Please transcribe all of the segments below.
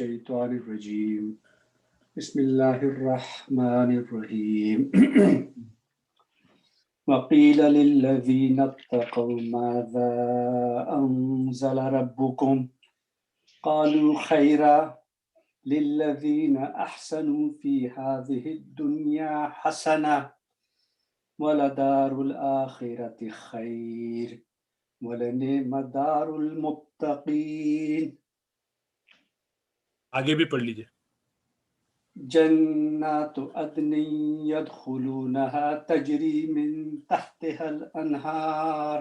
الشيطان الرجيم بسم الله الرحمن الرحيم وقيل للذين اتقوا ماذا أنزل ربكم قالوا خيرا للذين أحسنوا في هذه الدنيا حسنة ولدار الآخرة خير ولنعم دار المتقين. آگے بھی پڑھ لیجیے. جنات عدن يدخلونها تجري من تحتها الأنهار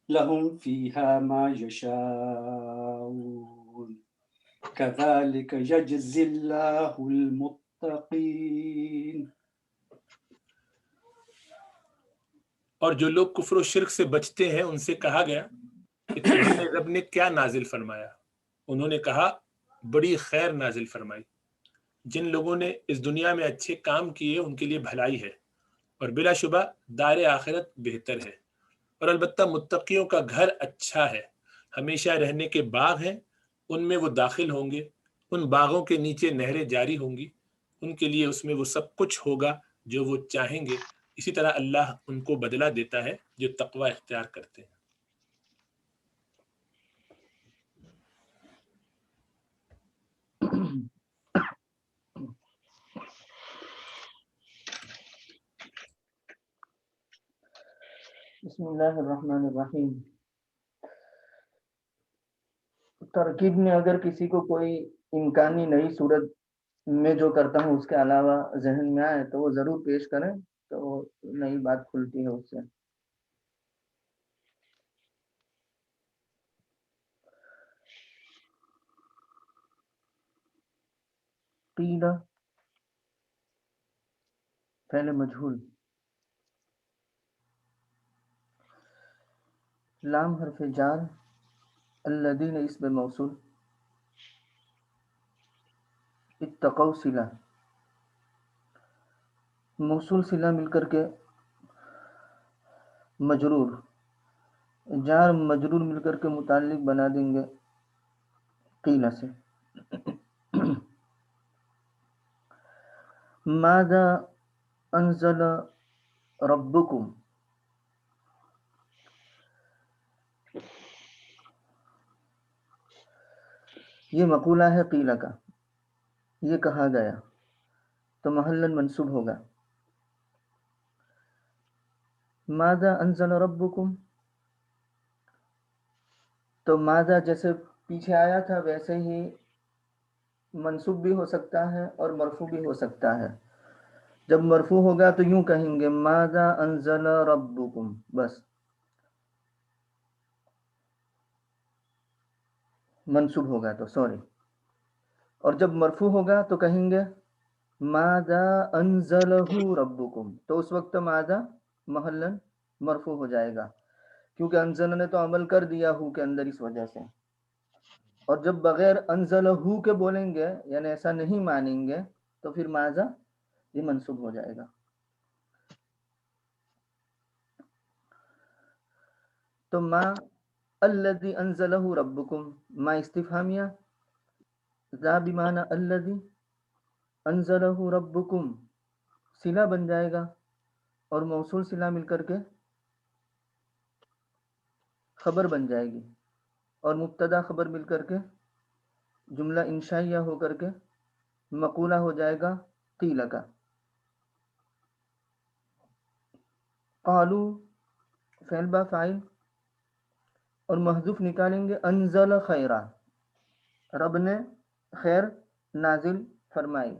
لهم فيها ما يشاءون كذلك يجزي الله المتقين. اور جو لوگ کفر و شرک سے بچتے ہیں ان سے کہا گیا کہ تمہارے رب نے کیا نازل فرمایا؟ انہوں نے کہا بڑی خیر نازل فرمائی. جن لوگوں نے اس دنیا میں اچھے کام کیے ان کے لیے بھلائی ہے اور بلا شبہ دار آخرت بہتر ہے. اور البتہ متقیوں کا گھر اچھا ہے، ہمیشہ رہنے کے باغ ہیں، ان میں وہ داخل ہوں گے، ان باغوں کے نیچے نہریں جاری ہوں گی، ان کے لیے اس میں وہ سب کچھ ہوگا جو وہ چاہیں گے. اسی طرح اللہ ان کو بدلہ دیتا ہے جو تقوی اختیار کرتے ہیں. بسم اللہ الرحمن الرحیم. ترکیب میں اگر کسی کو کوئی امکانی نئی صورت میں جو کرتا ہوں اس کے علاوہ ذہن میں آئے تو وہ ضرور پیش کریں، تو نئی بات کھلتی ہے اس سے. قیل فعل مجہول، لام حرف جار، الذین اسم موصول، اتقوا صلہ، موصول صلہ مل کر کے مجرور، جار مجرور مل کر کے متعلق بنا دیں گے قیل سے. ماذا انزل ربکم، یہ مقولہ ہے قیل کا، یہ کہا گیا تو محلاً منصوب ہوگا. ماذا انزل ربکم، تو ماذا جیسے پیچھے آیا تھا ویسے ہی منصوب بھی ہو سکتا ہے اور مرفوع بھی ہو سکتا ہے. جب مرفوع ہوگا تو یوں کہیں گے ماذا انزل ربکم، بس منصوب ہوگا تو سوری. اور جب مرفوع ہوگا تو کہیں گے ماذا انزلہ ربکم، تو اس وقت ماذا محلاً مرفوع ہو جائے گا کیونکہ انزل نے تو عمل کر دیا ہو کے اندر اس وجہ سے. اور جب بغیر انزلہ کے بولیں گے یعنی ایسا نہیں مانیں گے تو پھر ماذا یہ منصوب ہو جائے گا. تو ما الذی انزلہ ربکم، ما استفہامیہ، ذا بمعنی الذی، انزلہ ربکم صلہ بن جائے گا اور موصول صلہ مل کر کے خبر بن جائے گی اور مبتدا خبر مل کر کے جملہ انشائیہ ہو کر کے مقولہ ہو جائے گا قیل کا. قالو فعل با فاعل اور محذوف نکالیں گے انزل خیرہ، رب نے خیر نازل فرمائی.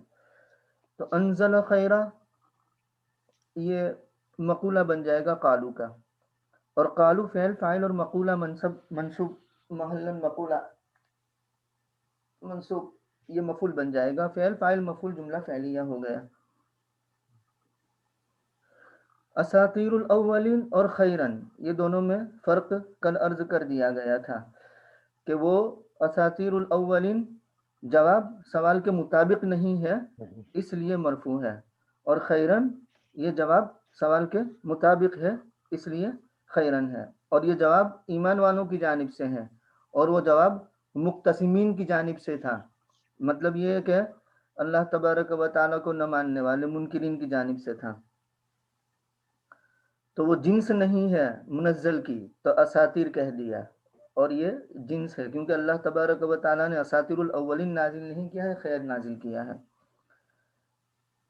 تو انزل خیرہ یہ مقولہ بن جائے گا قالو کا، اور قالو فعل فاعل اور مقولہ منصوب محلاً مقولہ منصوب، یہ مفعول بن جائے گا. فعل فاعل مفعول جملہ فعلیہ ہو گیا. اساطیر الاولین اور خیرن، یہ دونوں میں فرق کل عرض کر دیا گیا تھا کہ وہ اساطیر الاولین جواب سوال کے مطابق نہیں ہے اس لیے مرفوع ہے، اور خیرن یہ جواب سوال کے مطابق ہے اس لیے خیرن ہے. اور یہ جواب ایمان والوں کی جانب سے ہے اور وہ جواب مقتسمین کی جانب سے تھا مطلب یہ ہے کہ اللہ تبارک و تعالیٰ کو نہ ماننے والے منکرین کی جانب سے تھا، تو وہ جنس نہیں ہے منزل کی، تو اساطیر کہہ دیا، اور یہ جنس ہے کیونکہ اللہ تبارک و تعالیٰ نے اساطیر الاولین نازل نہیں کیا ہے، خیر نازل کیا ہے۔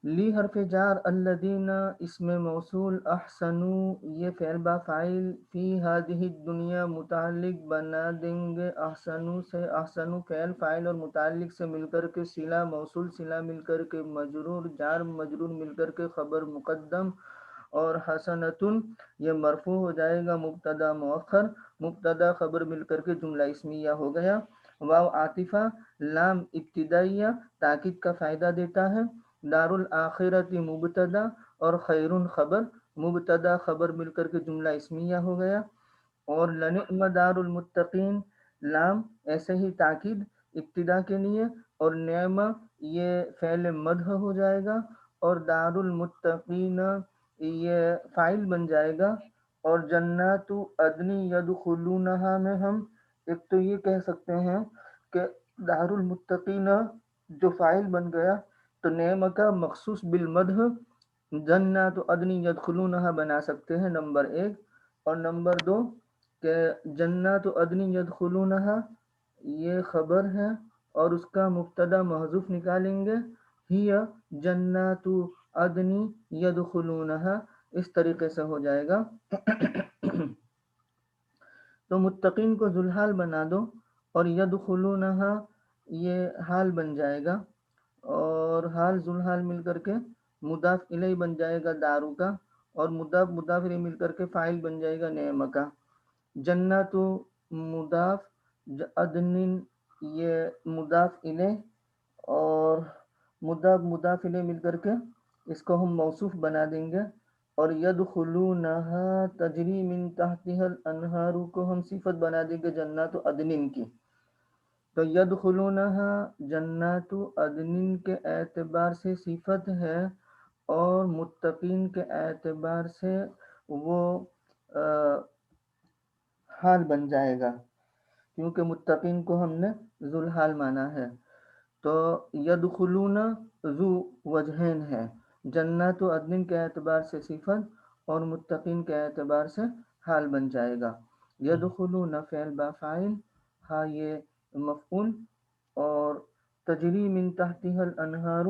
لی حرف جار الذین اسم موصول احسنو یہ فعل با فاعل فی ہذہ الدنیا متعلق بنا دیں گے احسنو سے، احسنو فعل فاعل اور متعلق سے مل کر کے صلہ موصول، صلہ مل کر کے مجرور، جار مجرور مل کر کے خبر مقدم، اور حسنتن یہ مرفوع ہو جائے گا مبتدا مؤخر، مبتدا خبر مل کر کے جملہ اسمیہ ہو گیا۔ واو عاطفہ، لام ابتدائیہ تاکید کا فائدہ دیتا ہے، دار الآخرت مبتدا اور خیرون خبر، مبتدا خبر مل کر کے جملہ اسمیہ ہو گیا۔ اور لنعم دار المتقین، لام ایسے ہی تاکید ابتدا کے لیے، اور نعم یہ فعل مدح ہو جائے گا، اور دار المتقین یہ فاعل بن جائے گا۔ اور جنات عدن یدخلونہا میں ہم ایک تو یہ کہہ سکتے ہیں کہ دار المتقین جو فاعل بن گیا تو نعم کا مخصوص بالمدح جنات عدن یدخلونہا بنا سکتے ہیں، نمبر ایک۔ اور نمبر دو کہ جنات عدن یدخلونہا یہ خبر ہے اور اس کا مبتدا محذوف نکالیں گے، ہی جنات عدن یدخلونہا، اس طریقے سے ہو جائے گا۔ تو متقین کو ذوالحال بنا دو اور یدخلونہا یہ حال بن جائے گا، اور حال ذوالحال مل کر کے مضاف الیہ بن جائے گا دارو کا، اور مضاف مضاف الیہ مل کر کے فاعل بن جائے گا نعم کا۔ جنات مضاف، عدن یہ مضاف الیہ، اور مضاف مضاف الیہ مل کر کے اس کو ہم موصوف بنا دیں گے، اور یدخلونہا تجری من تحتہا الانہار کو ہم صفت بنا دیں گے جنات عدن کی۔ تو یدخلونہا جنات عدن کے اعتبار سے صفت ہے، اور متقین کے اعتبار سے وہ حال بن جائے گا، کیونکہ متقین کو ہم نے ذوالحال مانا ہے۔ تو یدخلون ذو وجہین ہے، جنات عدن کے اعتبار سے صفت اور متقین کے اعتبار سے حال بن جائے گا۔ یدخلون فعل با فاعل، ہاں یہ مفعول، اور تجری من تحتها الانہار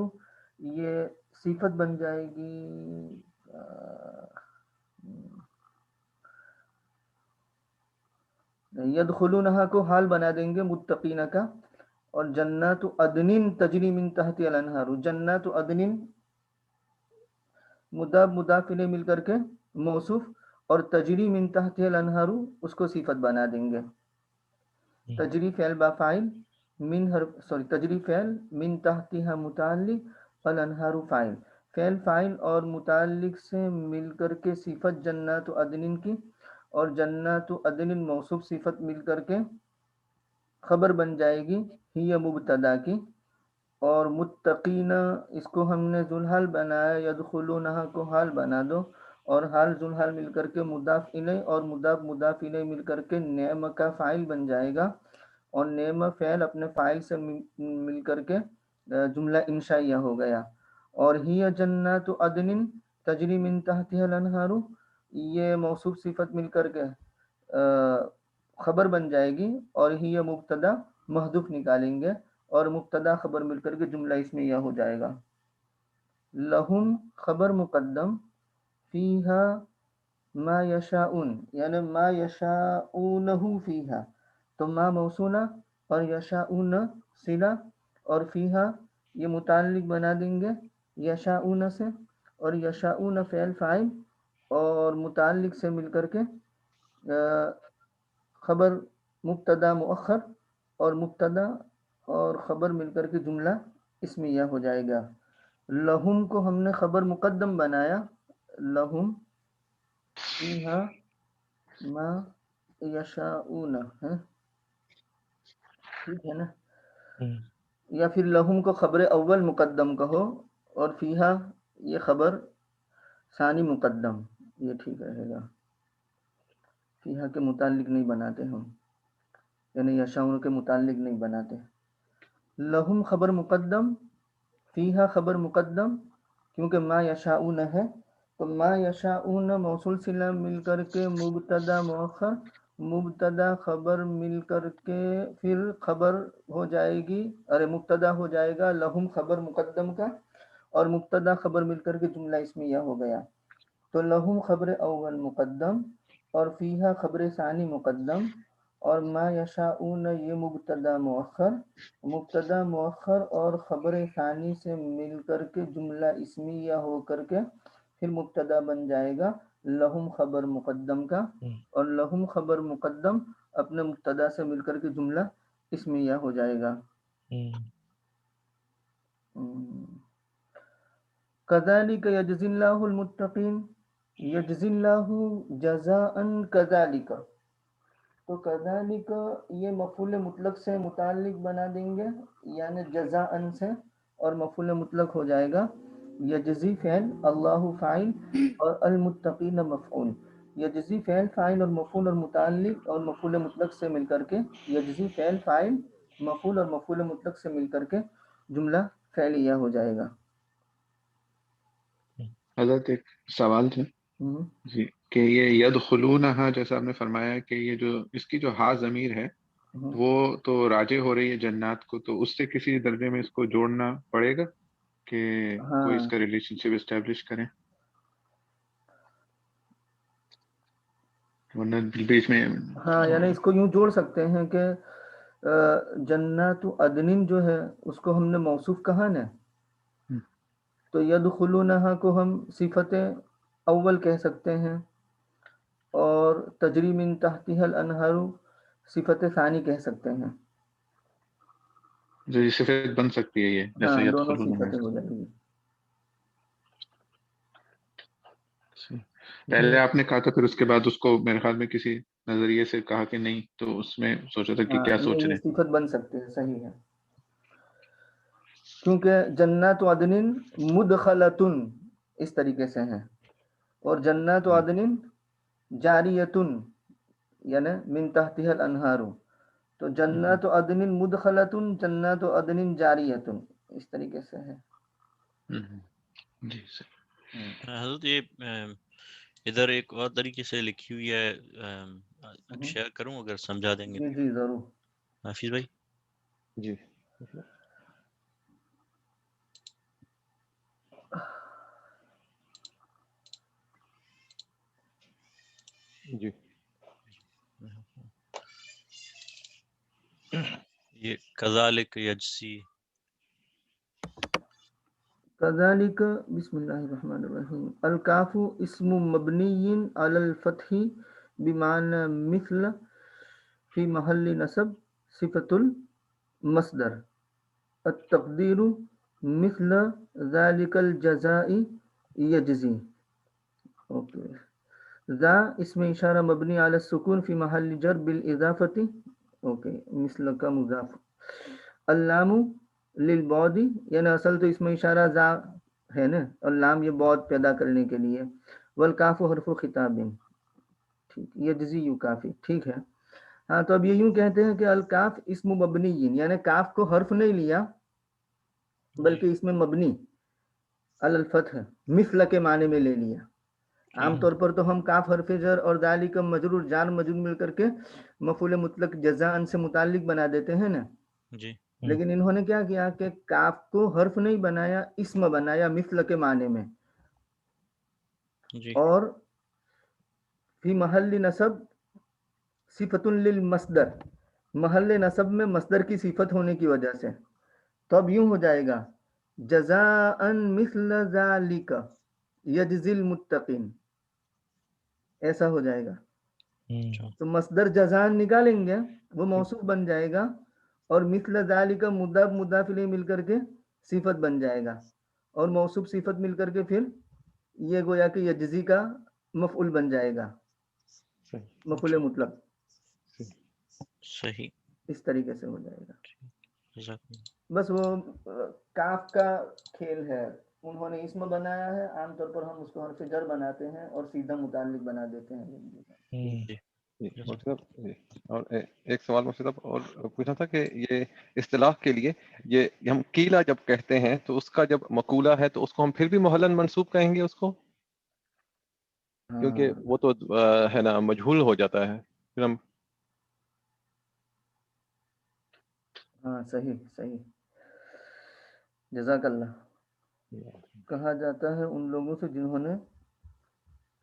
یہ صفت بن جائے گی، یدخلونہا کو حال بنا دیں گے متقین کا، اور جنات عدن تجری من تحتها الانہار، جنات عدن مضاف مضاف الیہ مل کر کے موصوف، اور تجری من تحتها الانہار اس کو صفت بنا دیں گے۔ تجری فعل با فاعل، من تجری فعل، من تحتها متعلق، الانہار فاعل، فعل فاعل اور متعلق سے مل کر کے صفت جنات عدن کی، اور جنات عدن موصوف صفت مل کر کے خبر بن جائے گی ہی مبتدا کی۔ اور متقین اس کو ہم نے ذوالحال بنایا، یدخلونہا کو حال بنا دو، اور حال ذوالحال مل کر کے مضاف الیہ اور مضاف مضاف الیہ مل کر کے نعم کا فاعل بن جائے گا، اور نعم فعل اپنے فاعل سے مل کر کے جملہ انشائیہ ہو گیا۔ اور ہی جنات عدن تجری من تحتها الانہار یہ موصوف صفت مل کر کے خبر بن جائے گی، اور ہی مبتدا محذوف نکالیں گے، اور مبتدا خبر مل کر کے جملہ اسمیہ ہو جائے گا۔ لہم خبر مقدم، فیہا ما یشاؤن یعنی ما یشاؤنہ فیہا، تو ما موصولہ اور یشاؤن صلہ، اور فیہا یہ متعلق بنا دیں گے یشاؤن سے، اور یشاؤن فعل فاعل اور متعلق سے مل کر کے خبر مبتدا مؤخر، اور مبتدا اور خبر مل کر کے جملہ اسمیہ ہو جائے گا۔ لہم کو ہم نے خبر مقدم بنایا، لہم فیہا ما یشاؤون ہے، ٹھیک ہے نا؟ یا پھر لہم کو خبر اول مقدم کہو، اور فیہا یہ خبر ثانی مقدم، یہ ٹھیک رہے گا۔ فیہا کے متعلق نہیں بناتے ہم، یعنی یشاؤن کے متعلق نہیں بناتے۔ لہم خبر مقدم، فیہا خبر مقدم، کیونکہ ما یشاؤون ہے تو ما یشاؤون موصول صلہ مل کر کے مبتدا مؤخر، مبتدا خبر مل کر کے پھر خبر ہو جائے گی، ارے مبتدا ہو جائے گا لہم خبر مقدم کا، اور مبتدا خبر مل کر کے جملہ اسمیہ ہو گیا. تو لہم خبر اول مقدم اور فیہا خبر ثانی مقدم، اور ما یشاؤون یہ مبتدا مؤخر، مبتدا مؤخر اور خبر ثانی سے مل کر کے جملہ اسمیہ ہو کر کے پھر مبتدا بن جائے گا لہم خبر مقدم کا، اور لہم خبر مقدم اپنے مبتدا سے مل کر کے جملہ اسمیہ ہو جائے گا. کذالک یجزی اللہ المتقین، یجزی اللہ جزاء کذالک، تو کذالک یہ مفعول مطلق سے متعلق بنا دیں گے، یعنی جزاء سے، اور مفعول مطلق ہو جائے گا یجزی فعل، اللہ فاعل، اور المتقین مفعول. یجزی فعل فاعل اور مفعول اور متعلق اور مفعول مطلق سے مل کر کے، یجزی فعل فاعل مفعول اور مفعول مطلق سے مل کر کے جملہ فعلیہ ہو جائے گا. حضرت ایک سوال تھا جی، کہ یہ یدخلونہا جیسا آپ نے فرمایا کہ یہ جو اس کی جو ہا ضمیر ہے وہ تو راجع ہو رہی ہے جنات کو، تو اس سے کسی درجے میں اس کو جوڑنا پڑے گا کہ کوئی اس کا ریلیشن شپ اسٹیبلش کریں، ورنہ بیچ میں ہاں یعنی اس کو یوں جوڑ سکتے ہیں کہ جنات عدن جو ہے اس کو ہم نے موصوف کہا نا، تو یدخلونہا کو ہم صفت اول کہہ سکتے ہیں، اور تجری من تحتہا الانہار صفت ثانی کہہ سکتے ہیں. جو یہ صفت بن سکتی ہے، یہ ہاں جیسے دونوں یدخلونہا. صفتیں ہو جائیں گی. پہلے آپ نے کہا تھا، پھر اس کے بعد اس کو میرے خیال میں کسی نظریے سے کہا کہ نہیں، تو اس میں سوچا تھا کہ ہاں کیا سوچ رہے یہ ہیں. صفت بن سکتے ہیں، صحیح ہے، کیونکہ جنات عدن مدخلتن اس طریقے سے ہیں، اور جنات عدن جاریتن یعنی من تحتها الانہار، تو جنات عدن مدخلتن جنات عدن جاریتن اس طریقے سے ہے. جی صحیح. حضرت یہ ادھر ایک اور طریقے سے لکھی ہوئی ہے، شیئر کروں اگر سمجھا دیں گے. جی جی ضرور. حافظ بھائی جی جی یہ کذالک یجزی، کذالک بسم اللہ الرحمن الرحیم. الکاف اسم مبنی علی الفتح بمعنی مثل فی محل نصب صفت المصدر. التقدیر مثل ذالک الجزاء یجزی. اوکے. ذا اسم اشارہ مبنی علی السکون فی محل جر بالاضافت، اوکے مثل کا مضاف. اللام للبعد، یعنی اصل تو اسم اشارہ ذا ہے نا، اور لام یہ بعد پیدا کرنے کے لیے. والکاف حرف خطاب، ٹھیک، یجزی یو کافی، ٹھیک ہے. ہاں تو اب یہ یوں کہتے ہیں کہ الکاف اسم مبنی، یعنی کاف کو حرف نہیں لیا بلکہ اس میں مبنی علی الفتح مثل کے معنی میں لے لیا. عام طور پر تو ہم کاف حرف جر اور ذالک مجرور جار مجرور مل کر کے مفعول مطلق جزاء سے متعلق بنا دیتے ہیں نا، جی لیکن انہوں نے کیا کیا کہ کاف کو حرف نہیں بنایا، اسم بنایا مثل کے معنی میں، جی اور فی محل نصب صفت للمصدر، محل نصب میں مصدر کی صفت ہونے کی وجہ سے. تو اب یوں ہو جائے گا جزاء مثل ذالک یجزی المتقین، ایسا ہو جائے گا. تو مصدر جزان نکالیں گے وہ موصوف بن جائے گا، اور مثل ذالک مضاف مضاف الیہ مل کر کے صفت بن جائے گا، اور موصوف صفت مل کر کے پھر یہ گویا کہ یجزی کا مفعول بن جائے گا، مفعول مطلق. صحیح. اس طریقے سے ہو جائے گا. جزاک بس وہ کاف کا کھیل ہے، انہوں نے اسم بنایا ہے، عام طور پر ہم اس کو حرف جر بناتے ہیں اور سیدھا متعلق بنا دیتے ہیں. اللہ. جی اور ایک سوال مفتی صاحب اور پوچھنا تھا کہ یہ اصطلاح کے لیے یہ ہم قیلا جب کہتے ہیں تو اس کا جب مقولہ ہے تو اس کو ہم پھر بھی محلن منصوب کہیں گے اس کو، کیونکہ وہ تو ہے نا مجہول ہو جاتا ہے پھر ہم. ہاں صحیح صحیح، جزاک اللہ. کہا جاتا ہے ان لوگوں سے جنہوں نے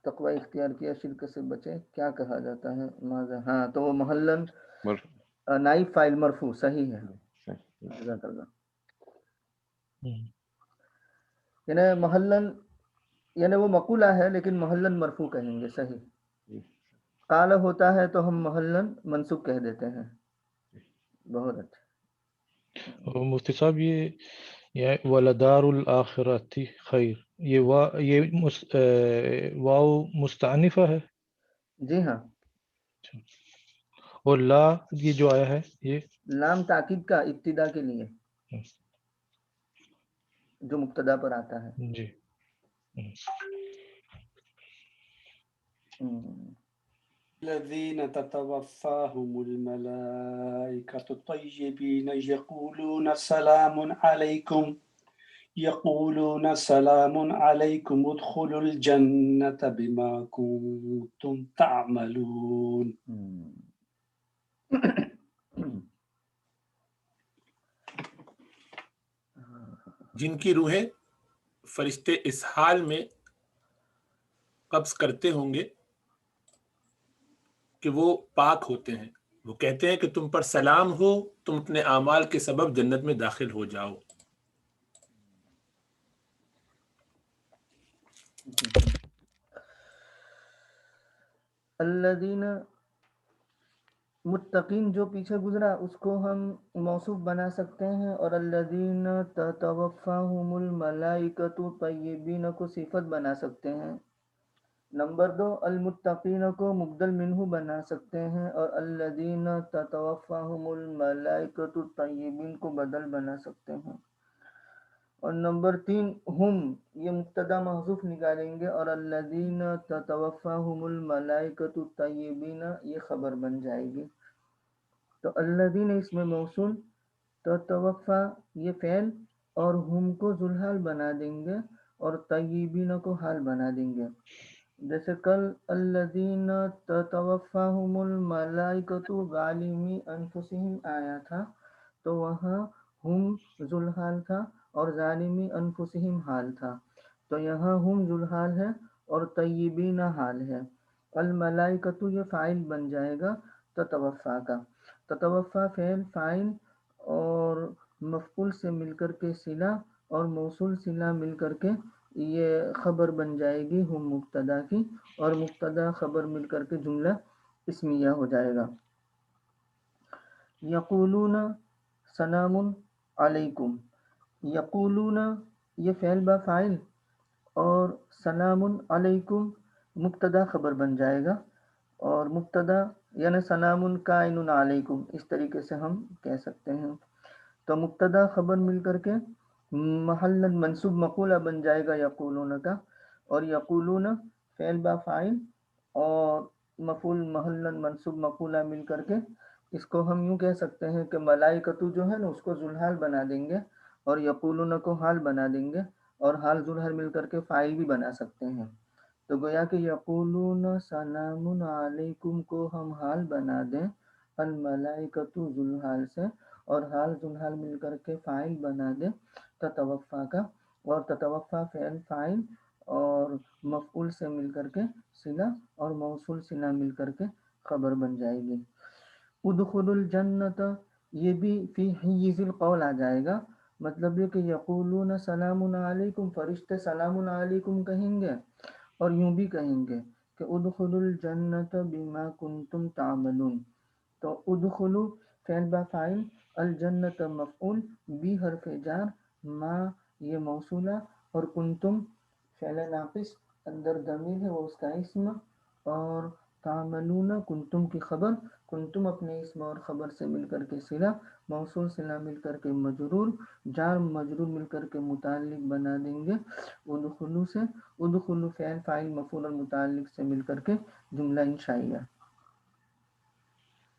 تقوی اختیار کیا، شرک سے بچے، کیا کہا جاتا ہے؟ ماذا، ہاں تو وہ محلن نائب فاعل مرفوع، صحیح ہے، جزاک اللہ. یعنی محلن، یعنی وہ مقولہ ہے لیکن محلن مرفوع کہیں گے، صحیح. قال ہوتا ہے تو ہم محلن منصوب کہہ دیتے ہیں. بہت اچھا. مفتی صاحب یہ ولدار الآخرتی خیر، یہ واو مستعنفہ ہے؟ جی ہاں. اور لا یہ جو آیا ہے یہ لام تاکید کا ابتدا کے لیے جو مبتدا پر آتا ہے. جی. الذين تتوفاهم الملائكة طيبين يقولون سلام عليكم ادخلوا الجنة بما كنتم تعملون. جن کی روحیں فرشتے اس حال میں قبض کرتے ہوں گے کہ وہ پاک ہوتے ہیں، وہ کہتے ہیں کہ تم پر سلام ہو، تم اپنے اعمال کے سبب جنت میں داخل ہو جاؤ. الذین، متقین جو پیچھے گزرا اس کو ہم موصوف بنا سکتے ہیں، اور الذین تتوفاہم الملائکۃ طیبین کو صفت بنا سکتے ہیں. نمبر 2، المتقین کو مبدل منہ بنا سکتے ہیں، اور الذین تتوفاہم الملائکۃ طیبین کو بدل بنا سکتے ہیں. اور نمبر 3، ہم، یہ مبتدا محذوف نکالیں گے، اور الذین تتوفاہم الملائکۃ طیبین یہ خبر بن جائے گی. تو الذین اس میں موصول، تتوفا یہ فعل، اور ہم کو ذوالحال بنا دیں گے، اور طیبین کو حال بنا دیں گے. جیسے کل الذین تتوفاہم الملائکۃ ظالمی انفسہم آیا تھا تو وہاں ہم ذوالحال تھا اور ظالمی انفسہم حال تھا، تو یہاں ہم ذوالحال ہے اور طیبین حال ہے. الملائکۃ یہ فاعل بن جائے گا تتوفا کا. تتوفا فعل فاعل اور مفعول سے مل کر کے صلہ اور موصول صلہ مل کر کے یہ خبر بن جائے گی ہم مبتدا کی، اور مبتدا خبر مل کر کے جملہ اسمیہ ہو جائے گا. یقولون سلام علیکم، یقولون یہ فعل با فاعل اور سلام علیکم مبتدا خبر بن جائے گا، اور مبتدا یعنی سلام کائن علیکم اس طریقے سے ہم کہہ سکتے ہیں. تو مبتدا خبر مل کر کے محل منصوب مقولہ بن جائے گا یقولون کا، اور یقولون فعل با فاعل اور مفعول محل منصوب مقولہ مل کر کے اس کو ہم یوں کہہ سکتے ہیں کہ ملائکتو جو ہے نا اس کو ذوالحال بنا دیں گے اور یقولون کو حال بنا دیں گے، اور حال ذوالحال مل کر کے فاعل بھی بنا سکتے ہیں. تو گویا کہ یقولون سلام علیکم کو ہم حال بنا دیں الملائکتو ذوالحال سے، اور حال ذوالحال مل کر کے فاعل بنا دیں تتوفا کا، اور تتوفا فعل فاعل اور مفعول سے مل کر کے صلہ اور موصول صلہ مل کر کے خبر بن جائے گی. ادخلوا الجنت یہ بھی فی حیز القول آ جائے گا، مطلب یہ کہ یقولون سلام علیکم، فرشتے سلام علیکم کہیں گے، اور یوں بھی کہیں گے کہ ادخلوا الجنت بما کنتم تعملون. تو ادخلوا فعل با فاعل، الجنت مفعول، بی حرف جار، ما یہ موصولہ، اور کنتم فعل ناقص اندر ضمیر ہے وہ اس کا اسم، اور تعملون کنتم کی خبر، کنتم اپنے اسم اور خبر سے مل کر کے صلہ، موصول صلہ مل کر کے مجرور، جار مجرور مل کر کے متعلق بنا دیں گے ادخلو سے. ادخلو فعل فاعل مفعول اور متعلق سے مل کر کے جملہ انشائیہ.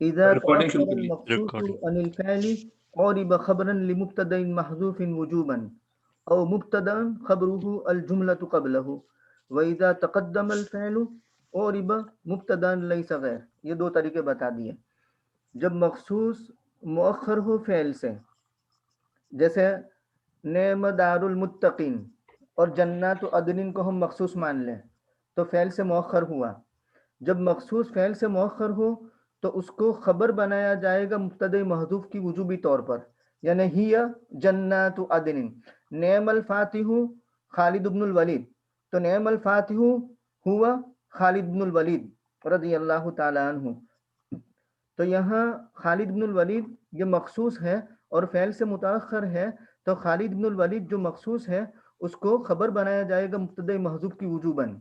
اذا ریکارڈنگ شروع تأخر کریے. المخصوص عن الفعل عرب خبرا لمبتدا محذوف وجوبا او مبتدا خبره الجملة قبله واذا تقدم الفعل عرب مبتدا ليس غیر. یہ دو طریقے بتا دیے. جب مخصوص مؤخر ہو فعل سے، جیسے نعم دار المتقین اور جنات عدن کو ہم مخصوص مان لیں تو فعل سے مؤخر ہوا. جب مخصوص فعل سے مؤخر ہو تو اس کو خبر بنایا جائے گا مبتدأ محذوف کی وجوبی طور پر، یعنی ہی جنات عدن. نعم الفاتح خالد بن الولید، تو نعم الفاتح ہوا خالد بن الولید رضی اللہ تعالی عنہ. تو یہاں خالد بن الولید یہ مخصوص ہے اور فعل سے متاخر ہے، تو خالد بن الولید جو مخصوص ہے اس کو خبر بنایا جائے گا مبتدأ محذوف کی وجوباً.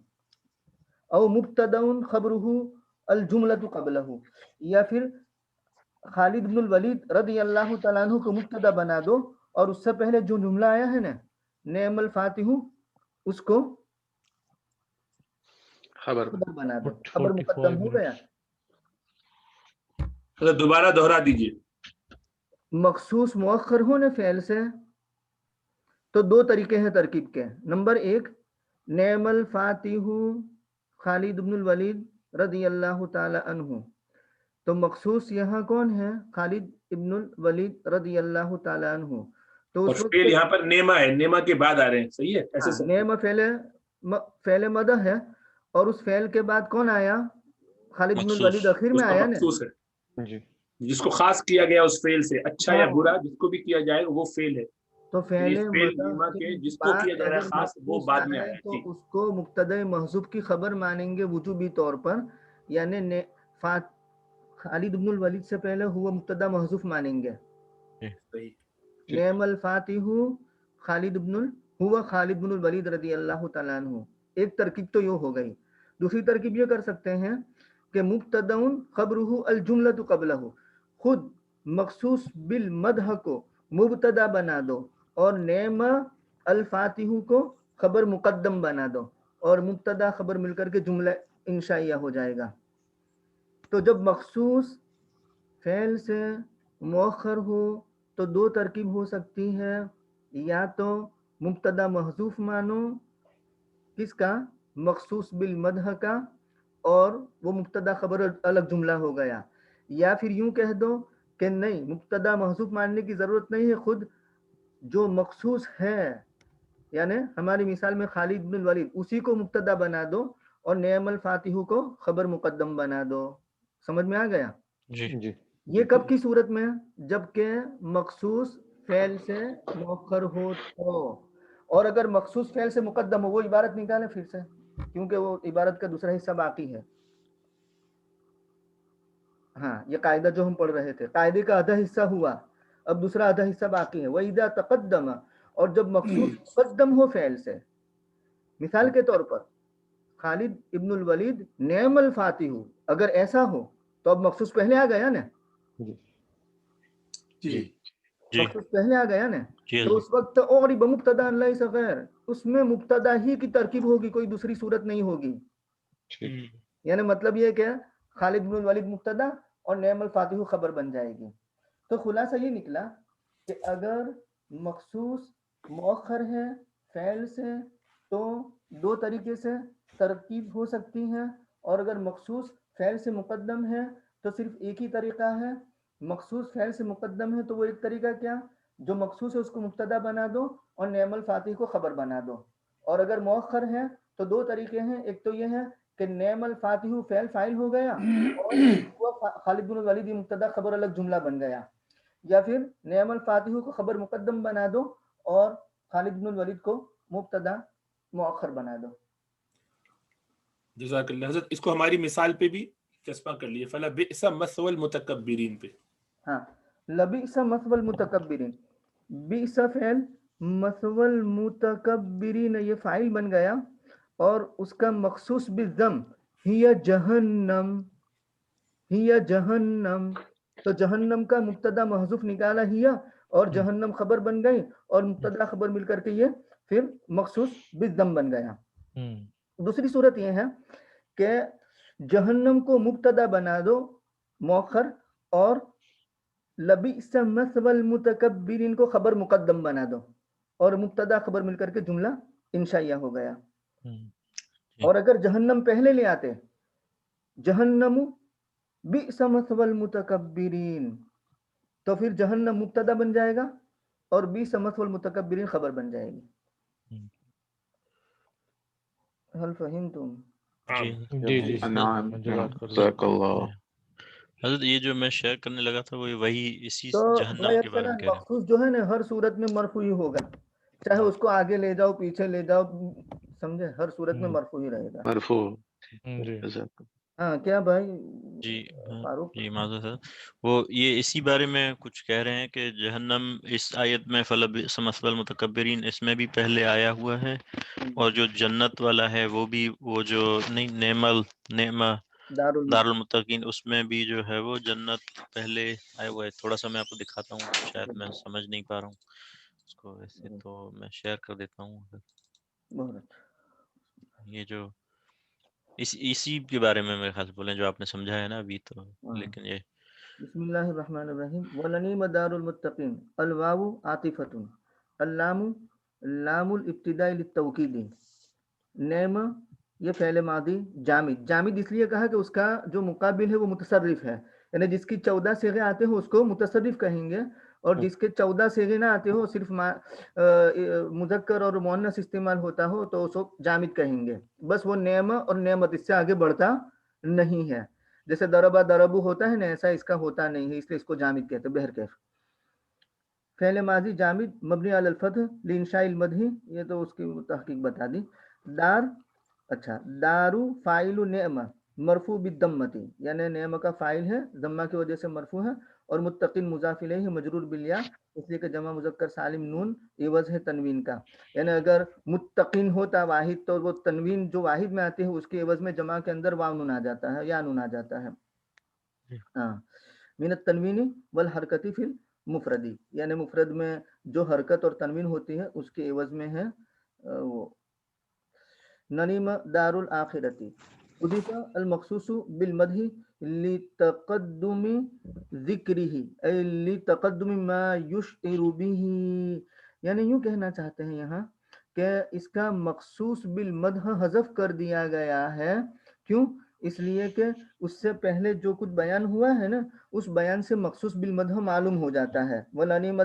او مبتدا خبره الجملۃ قبلہ، یا پھر خالد بن الولید رضی اللہ تعالیٰ عنہ کو مبتدا بنا دو اور اس سے پہلے جو جملہ آیا ہے نا نعم الفاتح اس کو خبر بنا دو، خبر مقدم ہو گیا. دوبارہ دوہرا دیجیے. مخصوص مؤخر ہونے فعل سے تو دو طریقے ہیں ترکیب کے. نمبر ایک، نعم الفاتح خالد بن الولید رضی اللہ تعالی عنہ، تو مخصوص یہاں کون ہے؟ خالد ابن الولید رضی اللہ تعالی عنہ. تو اور فعل یہاں پر نیما ہے، نیما کے بعد آ رہے ہیں، صحیح ہے؟ ایسے نعم فعل مدح ہے اور اس فعل کے بعد کون آیا؟ خالد بن الولید اخیر میں آیا نا، مخصوص ہے جی جس کو خاص کیا گیا اس فعل سے، اچھا یا برا جس کو بھی کیا جائے گا وہ فعل ہے. تو فعل نیما کے جس کو کیا جا رہا ہے خاص وہ بعد میں آیا. تو اس کو مبتدأ محذوف کی خبر مانیں گے وجوبی طور پر، یعنی خالد بن الولید سے پہلے ہوا مبتدا محذوف مانیں گے. نعم الفاتح خالد بن الولید رضی اللہ تعالیٰ عنہ. ایک ترکیب تو یہ ہو گئی. دوسری ترکیب یہ کر سکتے ہیں کہ مبتدا خبرہ الجملۃ قبلہ، خود مخصوص بالمدح کو مبتدا بنا دو اور نعم الفاتح کو خبر مقدم بنا دو اور مبتدا خبر مل کر کے جملہ انشائیہ ہو جائے گا. تو جب مخصوص فعل سے مؤخر ہو تو دو ترکیب ہو سکتی ہے، یا تو مبتدا محذوف مانو کس کا؟ مخصوص بالمدح کا، اور وہ مبتدا خبر الگ جملہ ہو گیا، یا پھر یوں کہہ دو کہ نہیں، مبتدا محذوف ماننے کی ضرورت نہیں ہے، خود جو مخصوص ہے یعنی ہماری مثال میں خالد بن الولید اسی کو مبتدا بنا دو اور نعم الفاتح کو خبر مقدم بنا دو. سمجھ میں آ گیا؟ جی جی. یہ کب کی صورت میں؟ جبکہ مخصوص فعل سے مؤخر ہو تو، اور اگر مخصوص فعل سے مقدم ہو، وہ عبارت نکالیں پھر سے کیونکہ وہ عبارت کا دوسرا حصہ باقی ہے. ہاں، یہ قاعدہ جو ہم پڑھ رہے تھے، قاعدے کا آدھا حصہ ہوا، اب دوسرا آدھا حصہ باقی ہے. وَإِذَا تَقَدَّمَ، اور جب مخصوص مقدم ہو فعل سے، مثال کے طور پر خالد ابن الولید نعم الفاتح، اگر ایسا ہو تو اب مخصوص پہلے آ گیا نا، مخصوص پہلے آ گیا نا، تو اس وقت اور مبتدا لیس غیر، اس میں مبتدا ہی کی ترکیب ہوگی، کوئی دوسری صورت نہیں ہوگی. یعنی مطلب یہ کہ خالد بن الولید مبتدا اور نعم الفاتح خبر بن جائے گی. تو خلاصہ یہ نکلا کہ اگر مخصوص مؤخر ہے فعل سے تو دو طریقے سے ترکیب ہو سکتی ہے، اور اگر مخصوص فعل سے مقدم ہے تو صرف ایک ہی طریقہ ہے. مخصوص فعل سے مقدم ہے تو وہ ایک طریقہ کیا، جو مخصوص ہے اس کو مبتدا بنا دو اور نعم الفاتح کو خبر بنا دو. اور اگر مؤخر ہے تو دو طریقے ہیں، ایک تو یہ ہے کہ نعم الفاتح فعل فاعل ہو گیا اور وہ خالد بن الولید مبتدا خبر الگ جملہ بن گیا، یا پھر نعم الفاتح کو خبر مقدم بنا دو اور خالد بن الولید کو مبتدا مؤخر بنا دو. جزاک اللہ. حضرت اس کو ہماری مثال پہ بھی چسپاں کر لیے، فَلَبِئْسَ مَثْوَى الْمُتَكَبِّرِينَ پہ. ہاں، لبئس مثوى المتکبرین، بئس فعل، مثوى المتکبرین یہ فاعل بن گیا اور اس کا مخصوص بالضم ہی جہنم، ہی جہنم، تو جہنم کا مبتدا محذوف نکالا ہی اور جہنم خبر بن گئی اور مبتدا خبر مل کر کے یہ پھر مخصوص بالضم بن گیا. دوسری صورت یہ ہے کہ جہنم کو مبتدا بنا دو مؤخر اور لبئس مثوى المتکبرین کو خبر مقدم بنا دو اور مبتدا خبر مل کر کے جملہ انشائیہ ہو گیا. اور اگر جہنم پہلے لے آتے جہنم بئس مثوى المتکبرین تو پھر جہنم مبتدا بن جائے گا اور بئس مثوى المتکبرین خبر بن جائے گی. حل فہمتم؟ جی نعم جزاک اللہ. حضرت یہ جو میں شیئر کرنے لگا تھا وہ وہی اسی تو جہنم بھائی کے بارے میں کہہ رہے ہیں. مخصوص جو ہے نا ہر صورت میں مرفوع ہی ہوگا، چاہے اس کو آگے لے جاؤ پیچھے لے جاؤ، سمجھے، ہر صورت میں مرفوع ہی رہے گا. مرفوع. جی ہاں کیا بھائی جی فاروق؟ جی معذرت ہے. وہ یہ اسی بارے میں کچھ کہہ رہے ہیں کہ جہنم اس آیت میں فلبئس مثوى المتکبرین اس میں بھی پہلے آیا ہوا ہے، اور جو جنت والا ہے وہ بھی، وہ جو نہیں نعمہ دار المتقین اس میں بھی جو ہے وہ جنت پہلے آیا ہوا ہے. تھوڑا سا میں آپ کو دکھاتا ہوں، شاید میں سمجھ نہیں پا رہا ہوں اس کو، ویسے تو میں شیئر کر دیتا ہوں. بہت اچھا. یہ جو اسی کے بارے میں میرے خیال سے بولیں جو آپ نے سمجھا ہے نا ابھی تو، لیکن یہ بسم اللہ الرحمن الرحیم. وَلَنِعْمَ دَارُ الْمُتَّقِينَ. الواو عاطفۃ، اللام لام الابتداء للتوکید. نعم یہ فعل ماضی جامد، جامد اس لیے کہا کہ اس کا جو مقابل ہے وہ متصرف ہے، یعنی جس کی 14 صیغے آتے ہو اس کو متصرف کہیں گے، اور جس کے 14 صیغے نہ آتے ہو، صرف مذکر اور مؤنث استعمال ہوتا ہو تو اس کو جامد کہیں گے. بس وہ نعمہ اور نعمت اس سے آگے بڑھتا نہیں ہے. جیسے دربا دربو ہوتا ہے نا، ایسا اس کا ہوتا نہیں ہے، اس لیے اس کو جامد کہتے ہیں. بہرکیف فعل ماضی جامد مبنی علی الفتح لانشاء المدح، یہ تو اس کی تحقیق بتا دی. دار، اچھا، دارو فاعل نعمہ مرفوع بالضمۃ، یعنی نعمہ کا فاعل ہے، ضمہ کی وجہ سے مرفوع ہے، اور متقین مضاف الیہ مجرور بالیاء، اس لیے کہ جمع مذکر سالم نون عوض ہے تنوین کا. یعنی اگر متقین ہوتا واحد تو وہ تنوین جو واحد میں آتی ہے اس کے عوض میں جمع کے اندر واو نون آ جاتا ہے یا نون آ جاتا ہے. ہاں، من التنوین والحرکت فی المفردی، یعنی مفرد میں جو حرکت اور تنوین ہوتی ہے اس کے عوض میں ہے وہ. ننیم دار الآخرتی اضیف المخصوص بالمدح لتقدم ذکرہ ای لتقدم ما یشعر به، یعنی یوں کہنا چاہتے ہیں یہاں کہ اس کا مخصوص بالمدح حذف کر دیا گیا ہے. کیوں؟ اس لیے کہ اس سے پہلے جو کچھ بیان ہوا ہے نا، اس بیان سے مخصوص بالمدح معلوم ہو جاتا ہے. وَلَنِعْمَ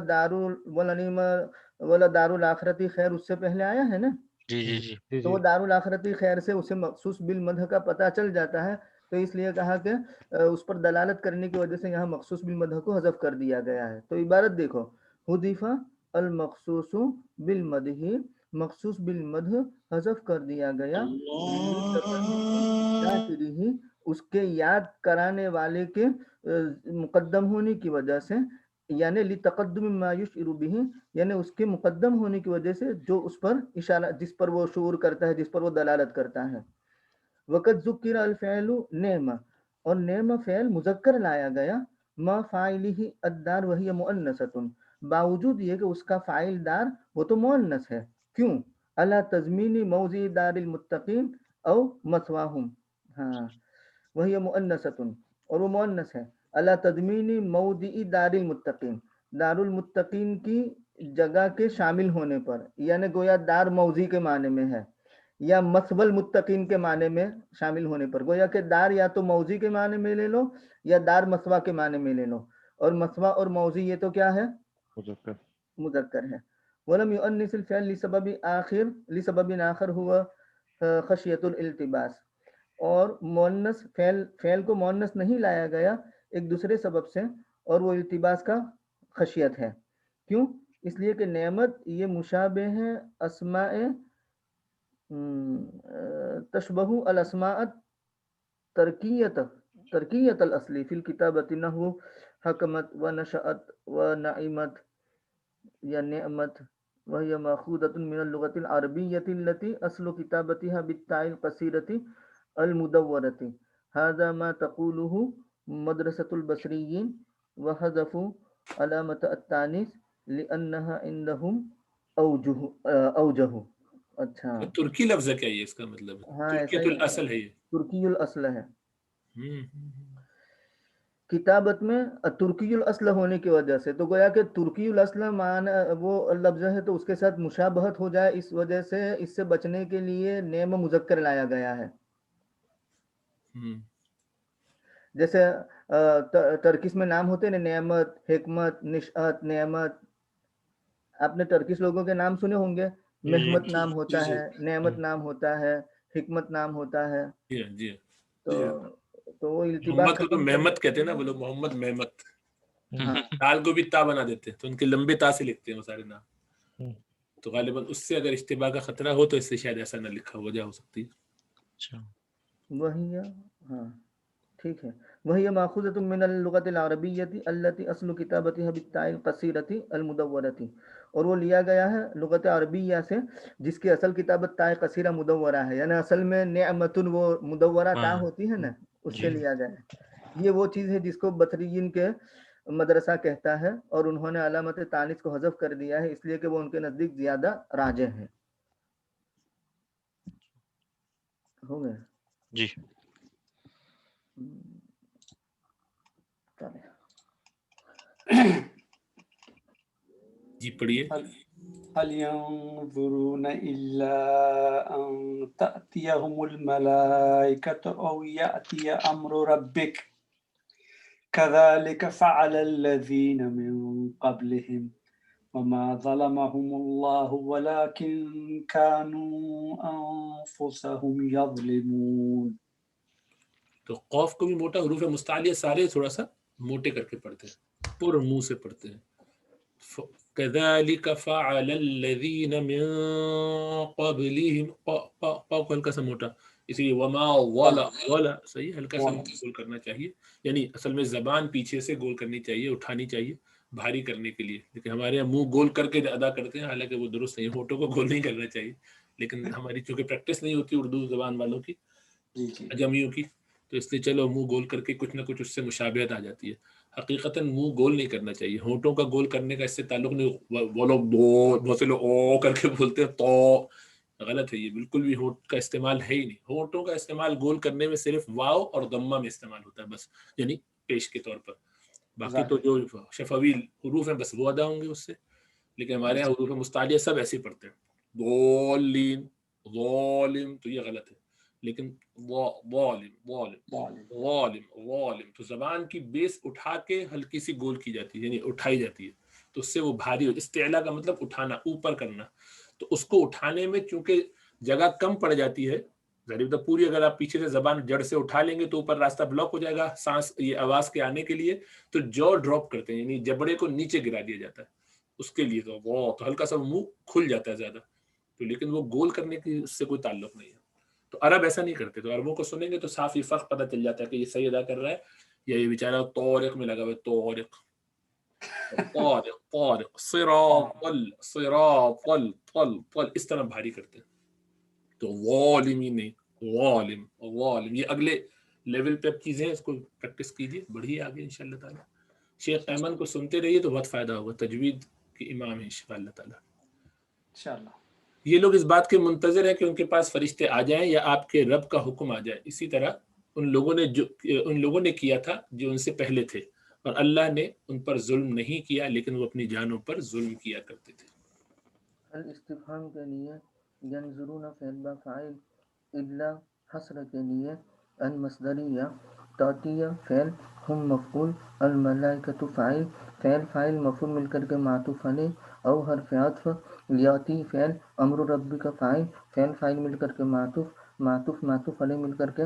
دَارُ الْآخِرَةِ خیر اس سے پہلے آیا ہے نا، جی جی جی تو وہ دار الاخرتی خیر سے اسے مخصوص بالمدح کا پتہ چل جاتا ہے، تو اس لیے کہا کہ اس پر دلالت کرنے کی وجہ سے یہاں مخصوص بالمدح کو حذف کر دیا گیا ہے. تو عبارت دیکھو، حذف المخصوص بالمدح، مخصوص بالمدح حذف کر دیا گیا، اس کے یاد کرانے والے کے مقدم ہونے کی وجہ سے، یعنی لتقدم ما یشعر به، یعنی اس کے مقدم ہونے کی وجہ سے جو اس پر اشارہ، جس پر وہ شعور کرتا ہے، جس پر وہ دلالت کرتا ہے. وقت ذکر الفعل نعمہ، اور نعمہ فعل مذکر لایا گیا، ما فاعلہ الدار وہی مؤنثۃ، باوجود یہ کہ اس کا فاعل دار وہ تو مؤنث ہے. کیوں؟ الا تضمین موضع دار المتقین او مثواہم، ہاں وہی مؤنثۃ، اور وہ مؤنث ہے. الا تضمین موضع دار المتقین، دار المتقین کی جگہ کے شامل ہونے پر، یعنی گویا دار موضع کے معنی میں ہے، یا مثوى المتقین کے معنی میں شامل ہونے پر، گویا کہ دار یا تو موضع کے معنی میں لے لو یا دار مثوى کے معنی میں لے لو، اور مثوى اور موضع یہ تو کیا ہے؟ مذکر ہے. ولم يؤنث الفعل لسبب آخر ہوا خشیۃ الالتباس، اور مؤنث فعل کو مؤنث نہیں لایا گیا ایک دوسرے سبب سے، اور وہ التباس کا خشیت ہے. کیوں؟ اس لیے کہ نعمت یہ مشابہ ہے اسماء تشبہ الاسماء ترکیت الاصلی فی الکتابۃ، نحو حکمت و نشأت و نعمت یا نعمت، وهي مأخوذة من اللغة العربية التي أصل كتابتها بالتاء القصيرة المدورة. هذا ما تقوله مدرسة البصريين، وحذفوا علامة التانيث لأنها عندهم أوجه. اچھا، ترکی لفظ ہے کیا یہ؟ اس کا مطلب ہاں ترکیت الاصل ہے یہ؟ ترکی الاصل ہے. کتابت میں ترکی الاسل ہونے کی وجہ سے، تو گویا کہ ترکی الاسل معنی وہ لفظ ہے تو اس کے ساتھ مشابہت ہو جائے، اس وجہ سے اس سے بچنے کے لیے نعم مذکر لایا گیا ہے. جیسے ترکیش میں نام ہوتے ہیں نا، نعمت، حکمت، نشأت، نعمت. آپ نے ترکیش لوگوں کے نام سنے ہوں گے. محمد نام ہوتا ہے، نعمت نام ہوتا ہے، حکمت نام ہوتا ہے. تو وہ محمد کو تو محمد کہتے ہیں نا، وہ لوگ محمد محمد دال کو بھی تا بنا دیتے ہیں، تو ان کے لمبے تا سے لکھتے ہیں وہ سارے نام. تو غالباً اس سے اگر اشتباہ کا خطرہ ہو تو اس سے شاید ایسا نہ لکھا وجہ ہو سکتی ہے. وہی ہاں ٹھیک ہے. وہی ماخوذۃ من اللغۃ العربیۃ التي اصل کتابتها بالتاء القصیرۃ المدورۃ، اور وہ لیا گیا ہے لغت عربیہ سے جس کی اصل کتابت تاء قصیرہ مدورہ ہے، یعنی اصل میں نعمت وہ مدورہ تا ہوتی ہے نا، اس سے لیا گیا ہے. یہ وہ چیز ہے جس کو بصریین کے مدرسہ کہتا ہے، اور انہوں نے علامت تانیث کو حذف کر دیا ہے اس لیے کہ وہ ان کے نزدیک زیادہ راجح ہے. ہو گیا جی. جی پڑھیے. هل ينظرون إلا أن تأتيهم الملائكة أو يأتي أمر ربك كذلك فعل الذين من قبلهم وما ظلمهم الله ولكن كانوا أنفسهم يظلمون. تو قوف کو بھی موٹا، حروف مستعلیہ سارے تھوڑا سا موٹے کر کے پڑھتے ہیں، پر منہ سے پڑھتے ہیں. كذلك فعل الذين من قبلهم پا کو ہلکا سا موٹا، اسی لیے وما ولا صحیح ہلکا سا گول کرنا چاہیے. یعنی اصل میں زبان پیچھے سے گول کرنی چاہیے، اٹھانی چاہیے بھاری کرنے کے لیے، لیکن ہمارے یہاں منہ گول کر کے ادا کرتے ہیں، حالانکہ وہ درست نہیں، ہونٹوں کو گول نہیں کرنا چاہیے. لیکن ہماری چونکہ پریکٹس نہیں ہوتی اردو زبان والوں کی، اجمیوں کی، تو اس لیے چلو منہ گول کر کے کچھ نہ کچھ اس سے مشابہت آ جاتی ہے. حقیقتاً منہ گول نہیں کرنا چاہیے، ہونٹوں کا گول کرنے کا اس سے تعلق نہیں. وہ لوگ بہت سے لوگ او کر کے بولتے ہیں، تو غلط ہے، یہ بالکل بھی ہونٹ کا استعمال ہے ہی نہیں. ہونٹوں کا استعمال گول کرنے میں صرف واو اور ضمہ میں استعمال ہوتا ہے بس، یعنی پیش کے طور پر. باقی تو جو شفوی حروف ہیں بس وہ ادا ہوں گے اس سے. لیکن ہمارے یہاں حروف مستعلیہ سب ایسے ہی پڑھتے ہیں، ضالین ظالم، تو یہ غلط ہے. لیکن ظالم تو زبان کی بیس اٹھا کے ہلکی سی گول کی جاتی ہے، یعنی اٹھائی جاتی ہے، تو اس سے وہ بھاری ہو. استعلا کا مطلب اٹھانا، اوپر کرنا. تو اس کو اٹھانے میں چونکہ جگہ کم پڑ جاتی ہے، پوری اگر آپ پیچھے سے زبان جڑ سے اٹھا لیں گے تو اوپر راستہ بلاک ہو جائے گا سانس یہ آواز کے آنے کے لیے. تو جو ڈراپ کرتے ہیں، یعنی جبڑے کو نیچے گرا دیا جاتا ہے، اس کے لیے تو ہلکا سا منہ کھل جاتا ہے زیادہ. تو لیکن وہ گول کرنے کی اس سے کوئی تعلق نہیں ہے. تو عرب ایسا نہیں کرتے. تو عربوں کو سنیں گے تو صاف ہی فرق پتہ چل جاتا ہے کہ یہ صحیح ادا کر رہا ہے یا یہ بیچارہ طارق میں لگا ہوا ہے. طارق صراط اس طرح بھاری کرتے ہیں. تو والمین نہیں، والم یہ اگلے لیول پہ اب چیزیں ہیں، اس کو پریکٹس کیجیے، بڑھیے آگے انشاءاللہ تعالی. شیخ ایمن کو سنتے رہیے تو بہت فائدہ ہوگا، تجوید کے امام ہیں انشاءاللہ تعالی. انشاءاللہ یہ لوگ اس بات کے منتظر ہیں کہ ان کے پاس فرشتے آ جائیں یا آپ کے رب کا حکم آ جائے. اسی طرح ان لوگوں نے کیا تھا جو ان سے پہلے تھے، اور اللہ نے ان پر ظلم نہیں کیا، لیکن وہ اپنی جانوں پر ظلم کیا کرتے تھے. الاستفہام کے لیے ینظرون فعل با فاعل، الا حسر کے لیے ان مصدریہ، تعطیہ فعل، ہم مفعول، الملائکۃ فاعل، فاعل مفعول مل کر کے معطوف علیہ او حرف عطف، یاتی فعل، امر ربی کا فاعل، فاعل مل کر کے معطوف علیہ مل کر کے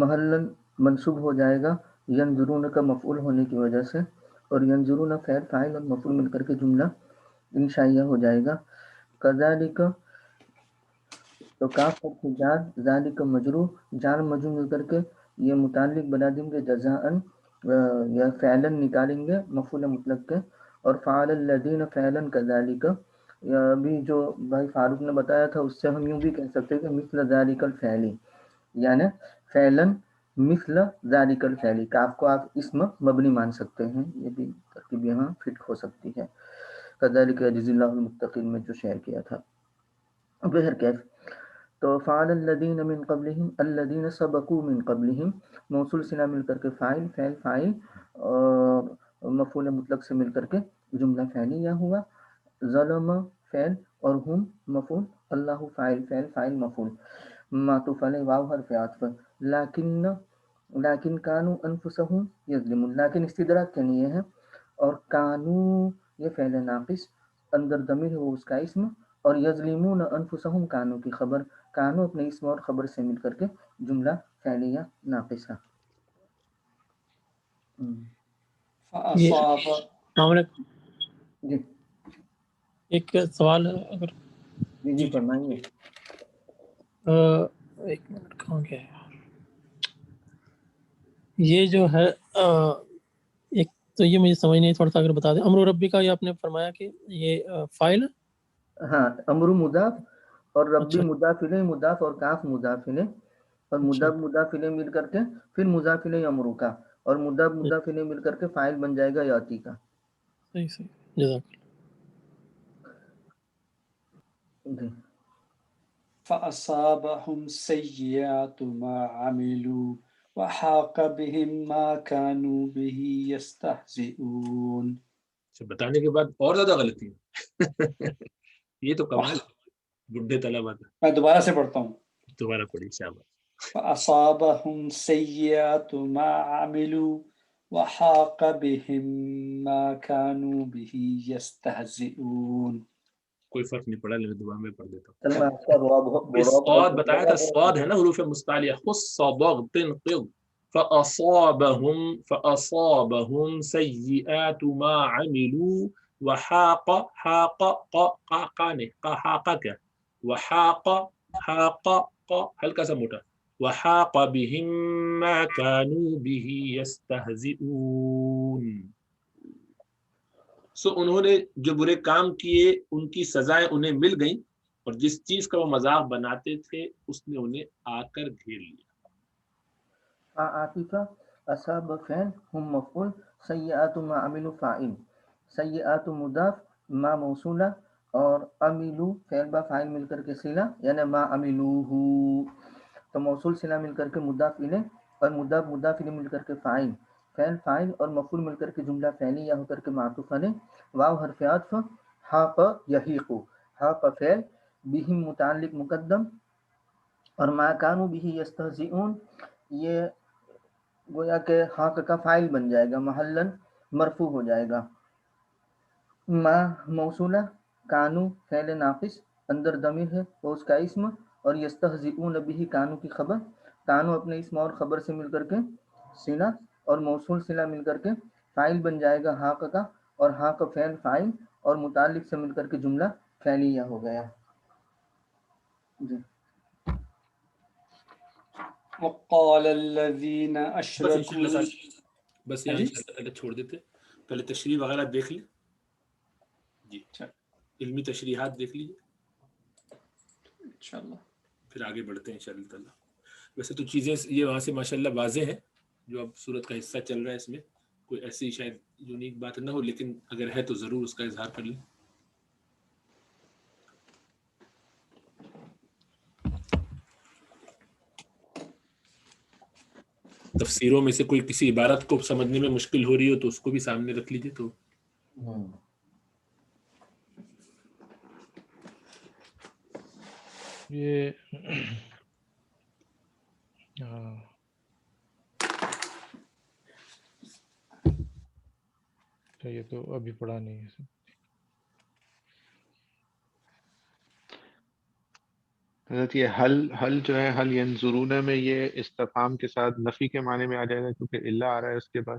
محلن منصوب ہو جائے گا ینظرون کا مفعول ہونے کی وجہ سے، اور ینظرون فاعل اور مفعول مل کر کے جملہ انشائیہ ہو جائے گا. کذالک تو کاف پر جار، ذالک مجرور، جار مجرور مل کر کے یہ متعلق بنا دیں گے جزاءً، یا فعلاً نکالیں گے مفعول مطلق کے. اور فعل الذین فعلاً کذالک، ابھی جو بھائی فاروق نے بتایا تھا اس سے ہم یوں بھی کہہ سکتے ہیں کہ مثل ذالک الفعلی، یعنی فعلاً مثل ذالک الفعلی. کاف کو آپ اسم مبنی مان سکتے ہیں، یہ بھی ترکیب یہاں فٹ ہو سکتی ہے. کذالک یجزی اللہ المتقین میں جو شعر کیا تھا. بہرکیف تو فعل الذین من قبلہم الذین سبقوا من قبلہم موصول صلہ مل کر کے فاعل فعل فاعل اور مفعول مطلق سے مل کر کے جملہ فعلیہ ہوا. ظلم فعل اور ہم مفعول، اللہ فاعل فعل فاعل مفعول، معطوف علیہ واو حرف عطف. لیکن کانوا انفسہم یظلمون، لیکن استدراک کے لیے ہے. اور کانوا یہ فعل ناقص، اندر ضمیر ہے وہ اس کا اسم، اور یظلمون انفسہم کانوا کی خبر. کانوا اپنے اسم اور خبر سے مل کر کے جملہ فعلیہ ناقص ہے. فأصاب السلام علیکم. جی ایک سوال ہے اگر جی جی فرمائیے. ایک منٹ کہاں گیا ہے یہ جو ہے ایک تو یہ مجھے سمجھ نہیں، تھوڑا سا اگر بتا دیں. امر ربی کا یہ آپ نے فرمایا کہ یہ فاعل ہے. ہاں امر مضاف اور ربی اچھا مضاف الیہ مضاف اور کاف مضاف الیہ اور اچھا مضاف الیہ مل کر کے پھر مضاف الیہ امرو کا اور مضاف الیہ مل کر کے فاعل بن جائے گا یاتی کا. صحیح صحیح جزاک جی فأصابهم سيئات ما عملوا وحاق بهم ما كانوا به يستهزئون. بتانے کے بعد اور زیادہ غلطی ہے. یہ تو کمال بڈھے طلبہ کا. میں دوبارہ سے پڑھتا ہوں. دوبارہ پڑھی شاباش. فأصابهم سيئات ما عملوا وحاق بهم ما كانوا به يستهزئون. کوئی فرق نہیں پڑا، لیکن دوبارہ میں پڑھ دیتا ہوں. چل میں اس کا صاد بتایا تھا، صاد ہے نا حروف مستعلیہ. خص ضغط قض فأصابهم سيئات ما عملوا وحاق حاق قاقانه حاق کیا وحاق حاق ہلکا سا موٹا وحاق بهم ما كانوا به يستهزئون. سو انہوں نے جو برے کام کیے ان کی سزائیں انہیں مل گئیں، اور جس چیز کا وہ مذاق بناتے تھے اس نے انہیں آ کر گھیر لیا. عاطفہ اصاب فعل ہم مفعول سیئات ما عملوا فاعل سیئات مضاف ما موصولہ اور عملو فعل با فاعل مل کر کے صلہ یعنی ما عملوہ تو موصول صلہ مل کر کے مضاف الیہ اور مضاف الیہ مل کر کے فاعل فعل فاعل اور مفعول مل کر کے جملہ فعلیہ ہو کر کے معطوف علیہ واو حرف عطف حاق یحیق حاق فعل بہم متعلق مقدم اور ما کانوا بہ یستہزئون یہ گویا کہ حاق کا فاعل بن جائے گا، محلن مرفوع ہو جائے گا. ما موصولہ کانو فعل ناقص اندر ضمیر ہے وہ اس کا اسم اور یستہزئون بہ کانو کی خبر. کانو اپنے اسم اور خبر سے مل کر کے صلہ اور موصول صلہ مل کر کے فاعل بن جائے گا حاق کا اور حاق فعل فاعل اور متعلق سے مل کر کے جملہ فعلیہ ہو گیا. جی وقال الذين اشركوا بس یہاں انشاءاللہ چھوڑ دیتے، پہلے تشریح وغیرہ دیکھ لی جی، علمی تشریحات دیکھ لیجیے انشاءاللہ، پھر آگے بڑھتے ہیں انشاءاللہ تعالیٰ. ویسے تو چیزیں یہ وہاں سے ماشاءاللہ واضح ہیں، جو اب صورت کا حصہ چل رہا ہے اس میں کوئی ایسی شاید یونیک بات نہ ہو، لیکن اگر ہے تو ضرور اس کا اظہار کر لیں. تفسیروں میں سے کوئی کسی عبارت کو سمجھنے میں مشکل ہو رہی ہو تو اس کو بھی سامنے رکھ لیجیے. تو یہ یہ تو ابھی پڑھا نہیں ہے. حضرت یہ حل جو ہے حل ینظرون میں یہ استفہام کے ساتھ نفی کے معنی میں آ جائے گا کیونکہ الا آ رہا ہے اس کے بعد.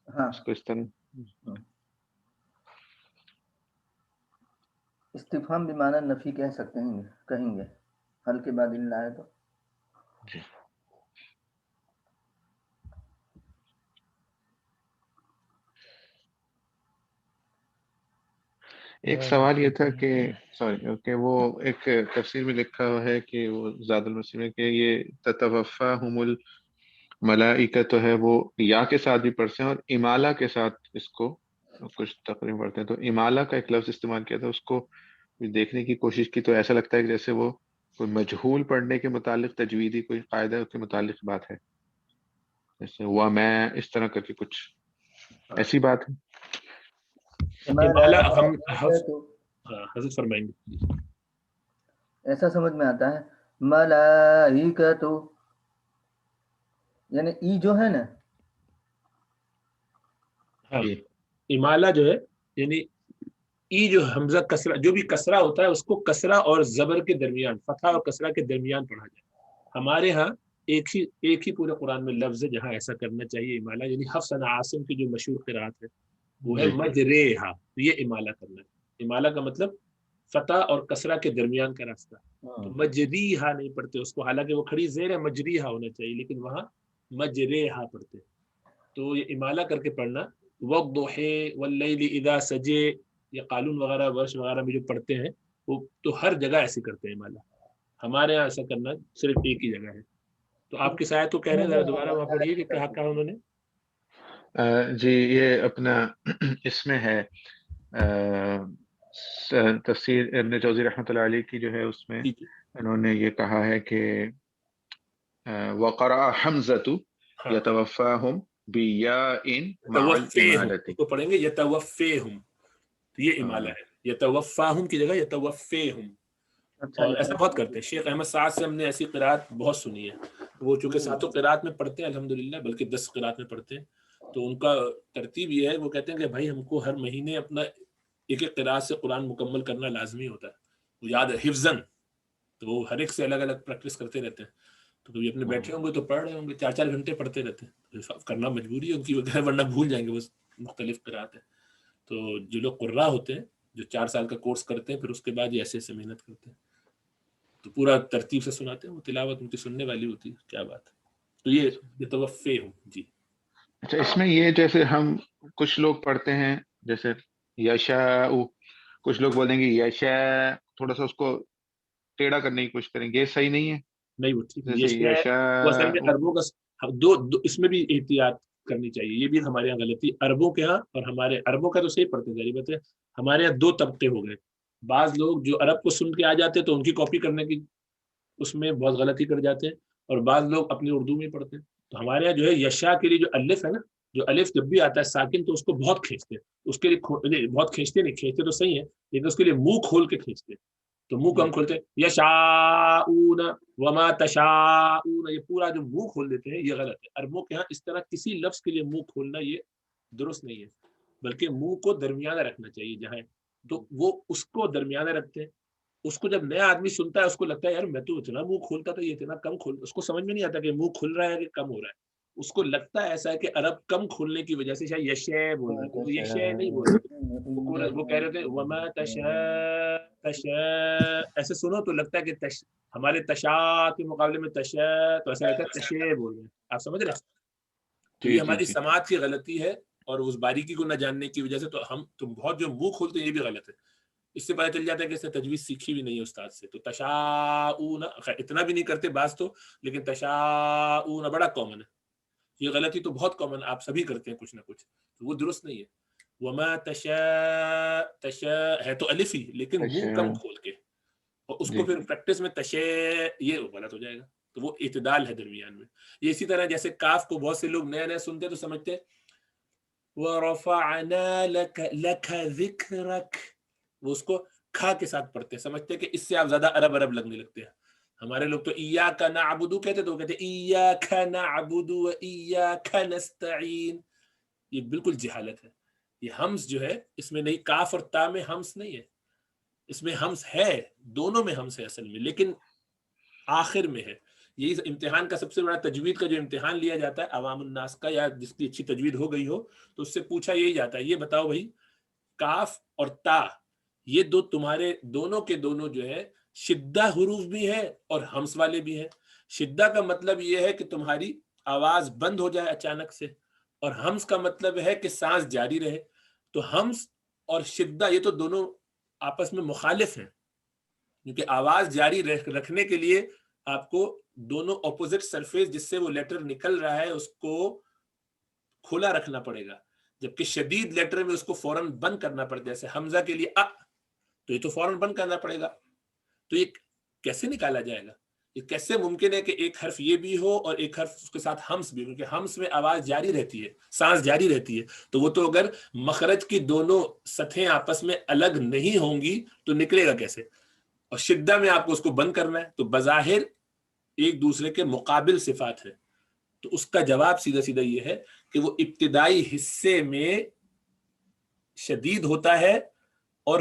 ہاں اس کو اس طرح استفہام بمعنی نفی کہہ سکتے ہیں، کہیں گے حل کے بعد الا ہے تو جی. ایک سوال یہ تھا کہ کہ وہ ایک تفسیر میں لکھا ہوا ہے کہ وہ زاد المسیح میں کہ یہ تتوفاہم الملائکۃ تو ہے وہ یا کے ساتھ بھی پڑھتے ہیں اور امالہ کے ساتھ اس کو کچھ تقریباً پڑھتے ہیں. تو امالہ کا ایک لفظ استعمال کیا تھا، اس کو دیکھنے کی کوشش کی تو ایسا لگتا ہے کہ جیسے وہ کوئی مجہول پڑھنے کے متعلق تجویدی کوئی قاعدہ کے متعلق بات ہے، جیسے ہوا میں اس طرح کر کے کچھ ایسی بات ہے؟ حضرت فرمائیں گے ایسا سمجھ میں آتا ہے ملائکتو، یعنی ای جو ہے نا، امالہ جو ہے یعنی ای جو حمزہ کسرہ، جو بھی کسرہ ہوتا ہے اس کو کسرہ اور زبر کے درمیان، فتحہ اور کسرہ کے درمیان پڑھا جائے. ہمارے ہاں ایک ہی پورے قرآن میں لفظ ہے جہاں ایسا کرنا چاہیے امالہ، یعنی حفص عن عاصم کی جو مشہور قرات ہے وہ ہے مجریہا، یہ امالہ کرنا ہے. امالہ کا مطلب فتح اور کسرہ کے درمیان کا راستہ. تو مجریہا نہیں پڑھتے اس کو، حالانکہ وہ کھڑی زیر ہے، مجریہا ہونا چاہیے، لیکن وہاں مجریہا پڑھتے. تو یہ امالہ کر کے پڑھنا. والضحی واللیل اذا سجے، یا قالون وغیرہ ورش وغیرہ میں جو پڑھتے ہیں وہ تو ہر جگہ ایسے کرتے ہیں امالہ. ہمارے یہاں ایسا کرنا صرف ایک ہی جگہ ہے. تو آپ کس آیت کو کہہ رہے ہیں، ذرا دوبارہ وہاں پڑھیے کہ کیا کہا انہوں نے. جی یہ اپنا اس میں ہے تفسیر ابن جوزی رحمۃ اللہ علیہ کی جو ہے، اس میں انہوں نے یہ کہا ہے کہ وقرأ حمزۃ یتوفاہم بیاء مع الامالۃ، کو پڑھیں گے یتوفیہم، تو یہ امالہ ہے. یتوفاہم کی جگہ یتوفیہم. اور ایسا بہت کرتے ہیں. شیخ احمد سعد سے ہم نے ایسی قرات بہت سنی ہے. وہ چونکہ 7 قرات میں پڑھتے ہیں الحمدللہ، بلکہ 10 قرات میں پڑھتے ہیں. تو ان کا ترتیب یہ ہے، وہ کہتے ہیں کہ بھائی ہم کو ہر مہینے اپنا ایک قرات سے قرآن مکمل کرنا لازمی ہوتا ہے، وہ یاد ہے حفظاً. تو وہ ہر ایک سے الگ الگ پریکٹس کرتے رہتے ہیں. تو کبھی اپنے بیٹھے ہوں گے تو پڑھ رہے ہوں گے، 4 گھنٹے پڑھتے رہتے ہیں. کرنا مجبوری ہے ان کی، ورنہ بھول جائیں گے. وہ مختلف قرات ہے. تو جو لوگ قراء ہوتے ہیں، جو 4 سال کا کورس کرتے ہیں، پھر اس کے بعد یہ ایسے محنت کرتے ہیں تو پورا ترتیب سے سناتے ہیں. وہ تلاوت ان کی سننے والی ہوتی ہے. کیا بات ہے. تو یہ توفے ہوں. جی اچھا، اس میں یہ جیسے ہم کچھ لوگ پڑھتے ہیں جیسے یشاء، کچھ لوگ بولیں گے یشاء، تھوڑا سا اس کو ٹیڑھا کرنے کی کوشش کریں گے، یہ صحیح نہیں ہے. نہیں وہ ٹھیک جیسے یشاء، عربوں کا دو اس میں بھی احتیاط کرنی چاہیے. یہ بھی ہمارے یہاں غلطی، عربوں کے ہاں اور ہمارے. عربوں کا تو صحیح پڑھتے ہیں غریبت ہے. ہمارے یہاں 2 طبقے ہو گئے. بعض لوگ جو عرب کو سن کے آ جاتے ہیں تو ان کی کاپی کرنے کی اس میں بہت غلطی کر جاتے ہیں، اور بعض لوگ اپنی اردو میں پڑھتے ہیں. تو ہمارے یہاں جو ہے یشاء کے لیے جو الف ہے نا، جو الف جب بھی آتا ہے ساکن تو اس کو بہت کھینچتے ہیں. اس کے لیے بہت کھینچتے نہیں، کھینچتے تو صحیح ہے، لیکن اس کے لیے منہ کھول کے کھینچتے ہیں. تو منہ کم کھولتے ہیں، یشاءون وما تشاءون، یہ پورا جو منہ کھول دیتے ہیں یہ غلط ہے. عربوں کے ہاں اس طرح کسی لفظ کے لیے منہ کھولنا یہ درست نہیں ہے، بلکہ منہ کو درمیانہ رکھنا چاہیے جہاں. تو وہ اس کو درمیانہ رکھتے ہیں. اس کو جب نیا آدمی سنتا ہے اس کو لگتا ہے یار میں تو اتنا منہ کھولتا تھا، یہ اتنا کم کھول. اس کو سمجھ میں نہیں آتا کہ منہ کھل رہا ہے کہ کم ہو رہا ہے. اس کو لگتا ہے ایسا ہے کہ عرب کم کھولنے کی وجہ سے شاید یشے بول رہے تھے. وہ یشے نہیں بول رہے تھے، وہ کہہ رہے تھے وما تشاء تشاء. ایسے سنو تو لگتا ہے کہ ہمارے تشاء کے مقابلے میں تشاء، تو ایسا لگتا ہے تشے بول رہے ہیں. آپ سمجھ رہے ہیں؟ تو یہ ہماری سماعت کی غلطی ہے، اور اس باریکی کو نہ جاننے کی وجہ سے تو ہم بہت جو منہ کھولتے ہیں یہ بھی غلط ہے. اس سے پتہ چل جاتا ہے کہ اس نے تجویز سیکھی بھی نہیں ہے استاد سے. تو تشاءون اتنا بھی نہیں کرتے بعض تو، لیکن تشاءون بڑا کامن ہے. یہ غلطی تو بہت کامن، آپ سبھی کرتے ہیں کچھ نہ کچھ، تو وہ درست نہیں ہے. وما تشاء، تشاء ہے تو الف ہی لیکن منہ کم کھول کے، اور اس کو پھر پریکٹس میں تشاء یہ غلط ہو جائے گا. تو وہ اعتدال ہے درمیان میں. یہ اسی طرح جیسے کاف کو بہت سے لوگ نیا نیا سنتے تو سمجھتے وَرَفَعْنَا لَكَ ذِكْرَكَ، وہ اس کو کھا کے ساتھ پڑھتے ہیں، سمجھتے ہیں کہ اس سے آپ زیادہ عرب لگنے لگتے ہیں. ہمارے لوگ تو ایاک نعبد کہتے تو وہ کہتے ایاک نعبد و ایاک نستعین. یہ بالکل جہالت ہے. یہ ہمس جو ہے اس میں نہیں، کاف اور تا میں ہمس نہیں ہے. اس میں ہمس ہے، دونوں میں ہمس ہے اصل میں، لیکن آخر میں ہے. یہی امتحان کا سب سے بڑا تجوید کا جو امتحان لیا جاتا ہے عوام الناس کا، یا جس کی اچھی تجوید ہو گئی ہو تو اس سے پوچھا یہی جاتا ہے یہ بتاؤ بھائی کاف اور تا یہ دو تمہارے دونوں کے دونوں جو ہے شدہ حروف بھی ہیں اور ہمس والے بھی ہیں. شدہ کا مطلب یہ ہے کہ تمہاری آواز بند ہو جائے اچانک سے، اور ہمس کا مطلب ہے کہ سانس جاری رہے. تو ہمس اور شدہ یہ تو دونوں آپس میں مخالف ہیں، کیونکہ آواز جاری رکھنے کے لیے آپ کو دونوں اپوزٹ سرفیس جس سے وہ لیٹر نکل رہا ہے اس کو کھلا رکھنا پڑے گا، جبکہ شدید لیٹر میں اس کو فوراً بند کرنا پڑتا ہے. جیسے حمزہ کے لیے تو یہ تو فوراً بند کرنا پڑے گا. تو یہ کیسے نکالا جائے گا؟ یہ کیسے ممکن ہے کہ ایک حرف یہ بھی ہو اور ایک حرف اس کے ساتھ ہمس بھی ہو؟ کیونکہ ہمس میں آواز جاری رہتی ہے، سانس جاری رہتی ہے، تو وہ تو اگر مخرج کی دونوں سطحیں آپس میں الگ نہیں ہوں گی تو نکلے گا کیسے؟ اور شدہ میں آپ کو اس کو بند کرنا ہے، تو بظاہر ایک دوسرے کے مقابل صفات ہے. تو اس کا جواب سیدھا سیدھا یہ ہے کہ وہ ابتدائی حصے میں شدید ہوتا ہے اور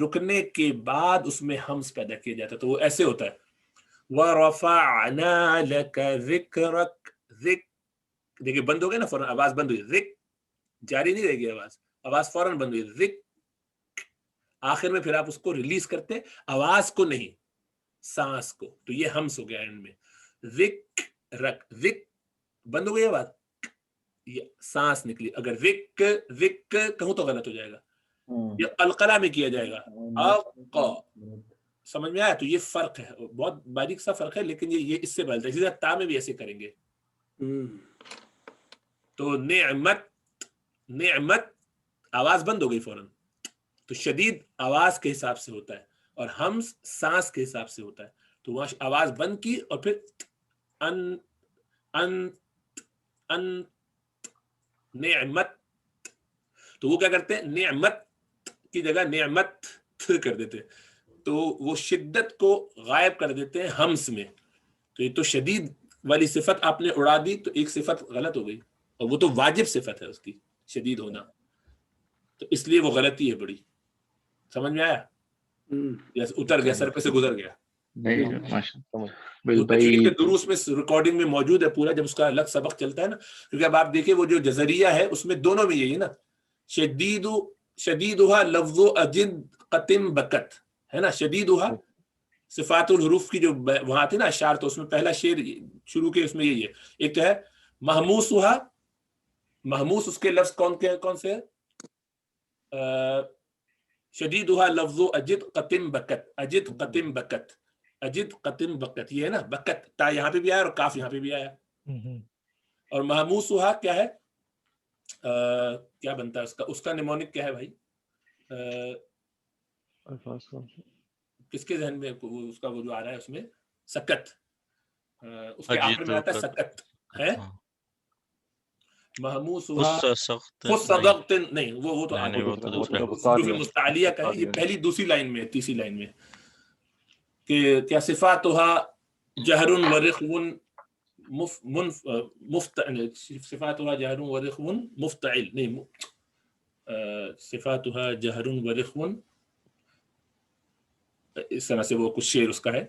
رکنے کے بعد اس میں ہمس پیدا کیا جاتا ہے. تو وہ ایسے ہوتا ہے وَرَفَعْنَا لَكَ ذِكْرَكَ. دیکھیں بند ہو گیا نا، فوراً آواز بند ہوئی، ذک جاری نہیں رہے گی، آواز فوراً بند ہوئی، ذک. آخر میں پھر آپ اس کو ریلیز کرتے آواز کو نہیں، سانس کو، تو یہ ہمس ہو گیا ان میں. ذک رک، ذک بند ہو گئی آواز، یہ سانس نکلی. اگر ذک ذک کہوں تو غلط ہو جائے گا، یہ قلقلہ میں کیا جائے گا. سمجھ میں آیا؟ تو یہ فرق ہے، بہت باریک سا فرق ہے، لیکن یہ اس سے بدلتا ہے. اسی طرح تا میں بھی ایسے کریں گے. تو نعمت، نعمت آواز بند ہو گئی فوراً، تو شدید آواز کے حساب سے ہوتا ہے اور ہمس سانس کے حساب سے ہوتا ہے. تو وہاں آواز بند کی اور پھر ان ان ان نعمت، تو وہ کیا کرتے ہیں، نعمت کی جگہ نعمت کر دیتے، تو وہ شدت کو غائب کر دیتے ہیں ہمس میں. تو یہ تو شدید والی صفت آپ نے اڑا دی، تو ایک صفت غلط ہو گئی، اور وہ تو واجب صفت ہے اس کی شدید ہونا، تو اس لیے وہ غلطی ہے بڑی. سمجھ میں آیا؟ اتر گیا، سر پہ سے گزر گیا. تجوید کے دروس میں ریکارڈنگ میں موجود ہے پورا، جب اس کا الگ سبق چلتا ہے نا. کیونکہ اب آپ دیکھیں وہ جو جزریہ ہے اس میں دونوں میں یہی نا، شدیدھا لفظ اجد قتم بکت ہے نا. شدیدھا صفات الحروف کی جو وہاں تھی نا اشعار، تو اس میں پہلا شعر شروع کے اس میں یہی ہے. ایک تو ہے محموسھا، محموس اس کے لفظ کون سے ہے؟ شدیدھا لفظ اجد قتم بکت، اجد قتم بکت، اجد قتم بکت، یہ ہے نا بکت، تا یہاں پہ بھی آیا اور کاف یہاں پہ بھی آیا. اور محموسھا کیا ہے، کیا بنتا ہے اس کا نیمونک کیا ہے بھائی؟ کس کے ذہن میں اس کا وہ جو آ رہا ہے اس میں سکت، اس کے آخر میں آتا ہے سکت ہے. محموسھا فصدقت نہیں، وہ تو حروف مستعلیہ کا ہے. یہ پہلی دوسری لائن میں، تیسری لائن میں کہ کیا صفاتھا جہر ورخو صفاتھا جہر ورخو مفتعل نہیں، صفاتھا جہر ورخو، اس طرح سے وہ کچھ شعر اس کا ہے.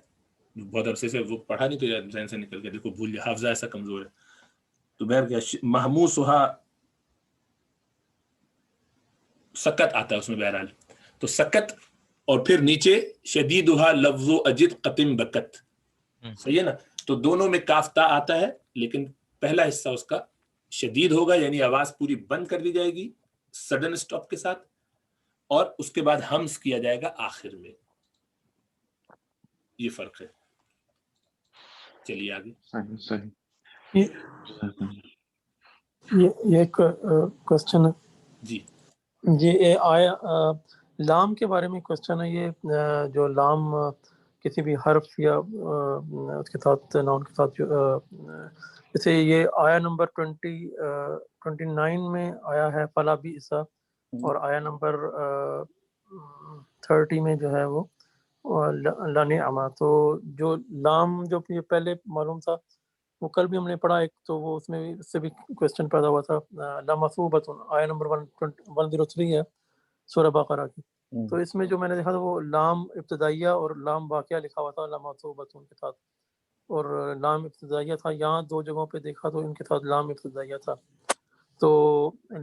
بہت عرصے سے وہ پڑھا نہیں تو ذہن سے نکل گیا، دیکھو بھول گیا، حافظہ ایسا کمزور ہے. تو بہر کیا محموسھا سکت آتا ہے اس میں بہرحال. تو سکت اور پھر نیچے شدیدھا لفظ اجد قتم بکت، صحیح ہے نا. تو دونوں میں کاف تا آتا ہے، لیکن پہلا حصہ اس کا شدید ہوگا، یعنی آواز پوری بند کر دی جائے گی سڈن اسٹاپ کے ساتھ، اور اس کے بعد ہمس کیا جائے گا آخر میں. یہ فرق ہے. چلیے آگے. یہ ایک کوشچن ہے جی جی، آیا لام کے بارے میں کوشچن ہے. یہ جو لام کسی بھی حرف یا اس کے ساتھ ناؤن کے ساتھ جیسے یہ آیا نمبر 29 میں آیا ہے فلا بئس، اور آیا نمبر 30 میں جو ہے وہ لنعم. تو جو لام جو پہلے معلوم تھا وہ کل بھی ہم نے پڑھا ایک، تو وہ اس میں اس سے بھی کوشچن پیدا ہوا تھا. لمثوبۃ آیا نمبر 103 ہے سورہ بقرہ کی. تو اس میں جو میں نے دیکھا تھا وہ لام ابتدائیہ اور لام واقعہ لکھا ہوا تھا لمثوبۃ کے ساتھ، اور لام ابتدائیہ تھا. یہاں دو جگہوں پہ دیکھا تو ان کے ساتھ لام ابتدائیہ تھا. تو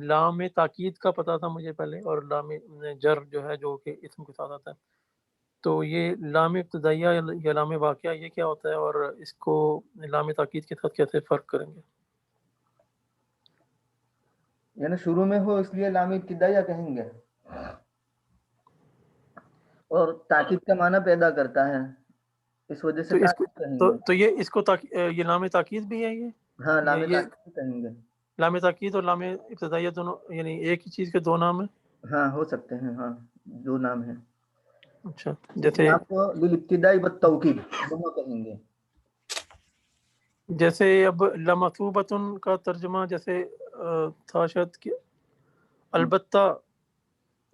لام تاکید کا پتہ تھا مجھے پہلے، اور لام جر جو ہے جو کہ اسم کے ساتھ آتا ہے. تو یہ لام ابتدائیہ یا لام واقعہ یہ کیا ہوتا ہے، اور اس کو لام تاکید کے ساتھ کیسے فرق کریں گے؟ یعنی شروع میں ہو اس لیے لام ابتدائیہ کہیں گے، اور تاکید کا معنی پیدا کرتا ہے اس وجہ سے تو یہ اس کو یہ لام تاکید بھی ہے. یہ ہاں لام تاکید کہیں گے. لام تاکید اور لام ابتدائیہ دونوں یعنی ایک ہی چیز کے دو نام ہیں. ہاں ہو سکتے ہیں، ہاں دو نام ہیں. اچھا جیسے آپ للابتداء والتوکید دونوں کہیں گے. جیسے اب لمثوبۃ کا ترجمہ جیسے تھا شاید کہ البتہ،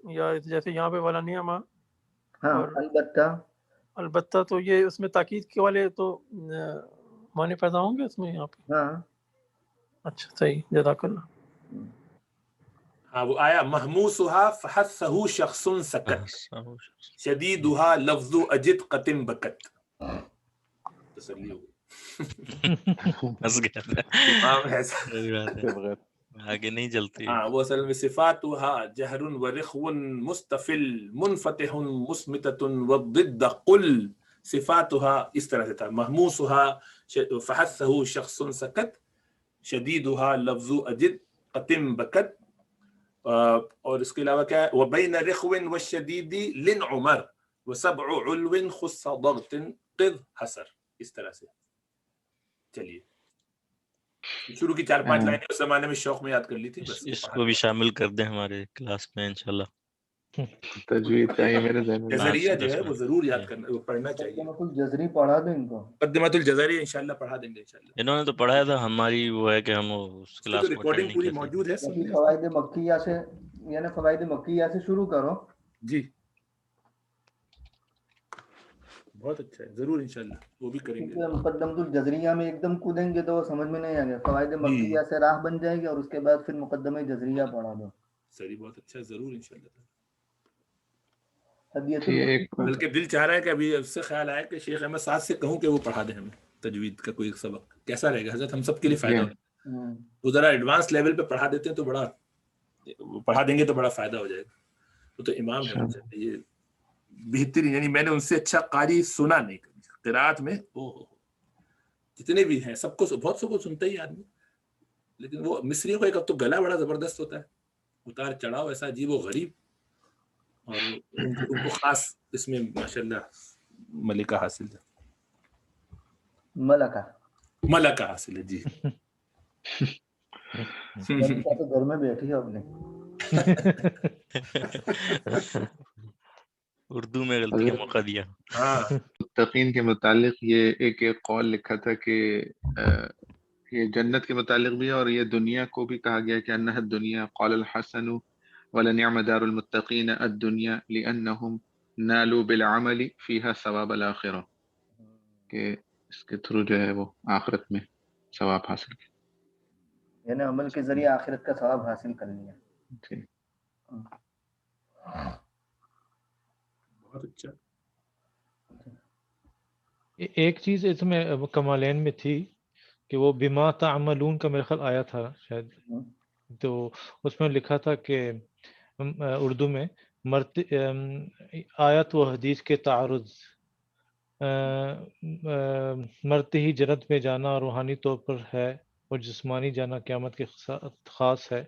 یا جیسے یہاں پہ والا نعمہ، ہاں اور البتہ تو یہ اس میں تاکید کے والے تو معنی پیدا ہوں گے اس میں یہاں پہ. ہاں اچھا صحیح، جزاک اللہ. ہاں وہ آیا محموسها فحثه شخص سکت شدیدها لفظ اجد قتم بکت. تسلی ہو بس گیا تھا. امام ایسا صحیح بات ہے، آگے نہیں چلتی. ہاں وہ اصل میں صفاتها جہر ورخو مستفل منفتح مصمتۃ والضد قل. صفاتها اس طرح سے تھا، محموسها فحثه شخص سکت شدیدها لفظ اجد قتم بکت. اور اس کے علاوہ کیا ہے، وبین رخو والشدید لن عمر وسبع علو خص ضغط قذ حسر. اس طرح سے چلیے شروع کی 4-5 لائنیں اس زمانے میں شوق میں یاد کر لی تھی، بس اس کو بھی شامل کر دیں ہمارے کلاس میں انشاءاللہ. تجوید چاہیے میرے ذہن میں. جزریہ جو ہے وہ ضرور یاد کرنا، وہ پڑھنا چاہیے. الجزری پڑھا دیں ان کو. مقدمۃ الجزری انشاءاللہ پڑھا دیں گے انشاءاللہ. انہوں نے تو پڑھایا تھا، ہماری وہ ہے کہ ہم اس اس کی کلاس تو کو ریکارڈنگ اٹینڈ پوری نہیں کر موجود ہے، سن لیں. فوائد مکیہ سے، یعنی فوائد مکیہ سے شروع کرو. جی بہت اچھا ہے، ضرور انشاءاللہ وہ بھی کریں گے. کیونکہ مقدمۃ الجزریہ میں ایک دم کودیں گے تو وہ سمجھ میں نہیں آئے گا. فوائد مکیہ سے راہ بن جائے گی اور اس کے بعد پھر مقدمہ جزریہ پڑھا دو. صحیح، بہت اچھا، ضرور انشاءاللہ. ہدیۃ بلکہ دل چاہ رہا ہے کہ ابھی اس سے خیال آیا کہ شیخ احمد سعد سے کہوں کہ وہ پڑھا دیں ہمیں تجوید کا کوئی سبق. کیسا رہے گا حضرت؟ ہم سب کے لیے فائدہ ہوگا. وہ ذرا ایڈوانس لیول پہ پڑھا دیتے ہیں تو بڑا، پڑھا دیں گے تو بڑا فائدہ ہو جائے گا. وہ تو امام ہے، یہ بہترین، یعنی میں نے ان سے اچھا قاری سنا نہیں قرات میں. جتنے بھی ہیں سب کو، بہت سب کو سنتا ہی آدمی، لیکن وہ مصریوں کا ایک اب تو گلا بڑا زبردست ہوتا ہے، اتار چڑھاؤ ایسا عجیب و غریب، اور ان کو خاص اس میں ماشاءاللہ ملکہ حاصل ہے. ملکہ حاصل ہے جی. ملکہ تو گھر میں بیٹھی ہے اپنے. اردو میں غلطی کا موقع دیا. متقین کے متعلق یہ ایک قول لکھا تھا کہ یہ جنت کے متعلق بھی ہے اور یہ دنیا کو بھی کہا گیا کہ انہا الدنیا قال الحسن ولنعم دار المتقین الدنیا لانہم نالوا بالعمل فیہا ثواب الاخرہ، کہ اس کے تھرو جو ہے وہ آخرت میں ثواب حاصل کیا، یعنی عمل کے ذریعے آخرت کا ثواب حاصل کر لیا. جی بہت اچھا. ایک چیز اس میں کمالین میں تھی کہ وہ بما تعملون کا میرے خیال آیا تھا شاید، تو اس میں لکھا تھا کہ اردو میں آیت و حدیث کے تعارض، مرتے ہی جنت میں جانا روحانی طور پر ہے اور جسمانی جانا قیامت کے خاص ہے،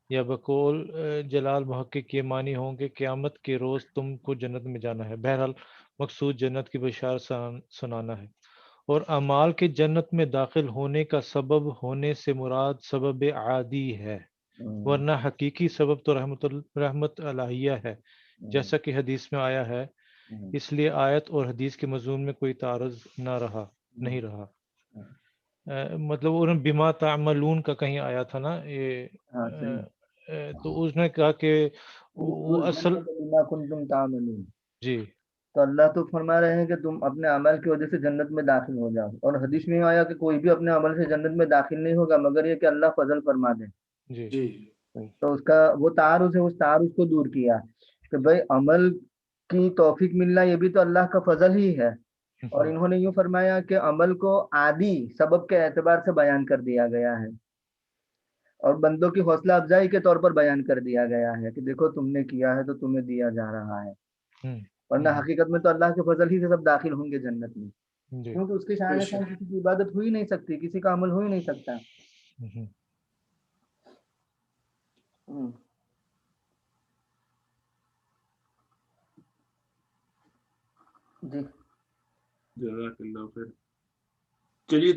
یا بقول جلال محقق یہ معنی ہوں کہ قیامت کے روز تم کو جنت میں جانا ہے. بہرحال مقصود جنت کی بشارت سنانا ہے، اور اعمال کے جنت میں داخل ہونے کا سبب ہونے سے مراد سبب عادی ہے، ورنہ حقیقی سبب تو رحمت الہیہ ہے جیسا کہ حدیث میں آیا ہے. اس لیے آیت اور حدیث کے مضمون میں کوئی تعارض نہیں رہا. مطلب انہوں بما تعملون کا کہیں آیا تھا نا یہ، تو اس نے کہا کہ وہ اصل جی، تو اللہ تو فرما رہے ہیں کہ تم اپنے عمل کی وجہ سے جنت میں داخل ہو جاؤ، اور حدیث میں آیا کہ کوئی بھی اپنے عمل سے جنت میں داخل نہیں ہوگا مگر یہ کہ اللہ فضل فرما دے. جی تو اس کا وہ تعارض ہے، اس تعارض کو دور کیا کہ بھائی عمل کی توفیق ملنا یہ بھی تو اللہ کا فضل ہی ہے. اور انہوں نے یوں فرمایا کہ عمل کو عادی سبب کے اعتبار سے بیان کر دیا گیا ہے اور بندوں کی حوصلہ افزائی کے طور پر بیان کر دیا گیا ہے کہ دیکھو تم نے کیا ہے تو تمہیں دیا جا رہا ہے، ورنہ حقیقت میں تو اللہ کے فضل ہی سے سب داخل ہوں گے جنت میں، کیونکہ اس کی شان سے کسی کی عبادت ہو ہی نہیں سکتی، کسی کا عمل ہو ہی نہیں سکتا. جی جزاک اللہ خیر. چلیے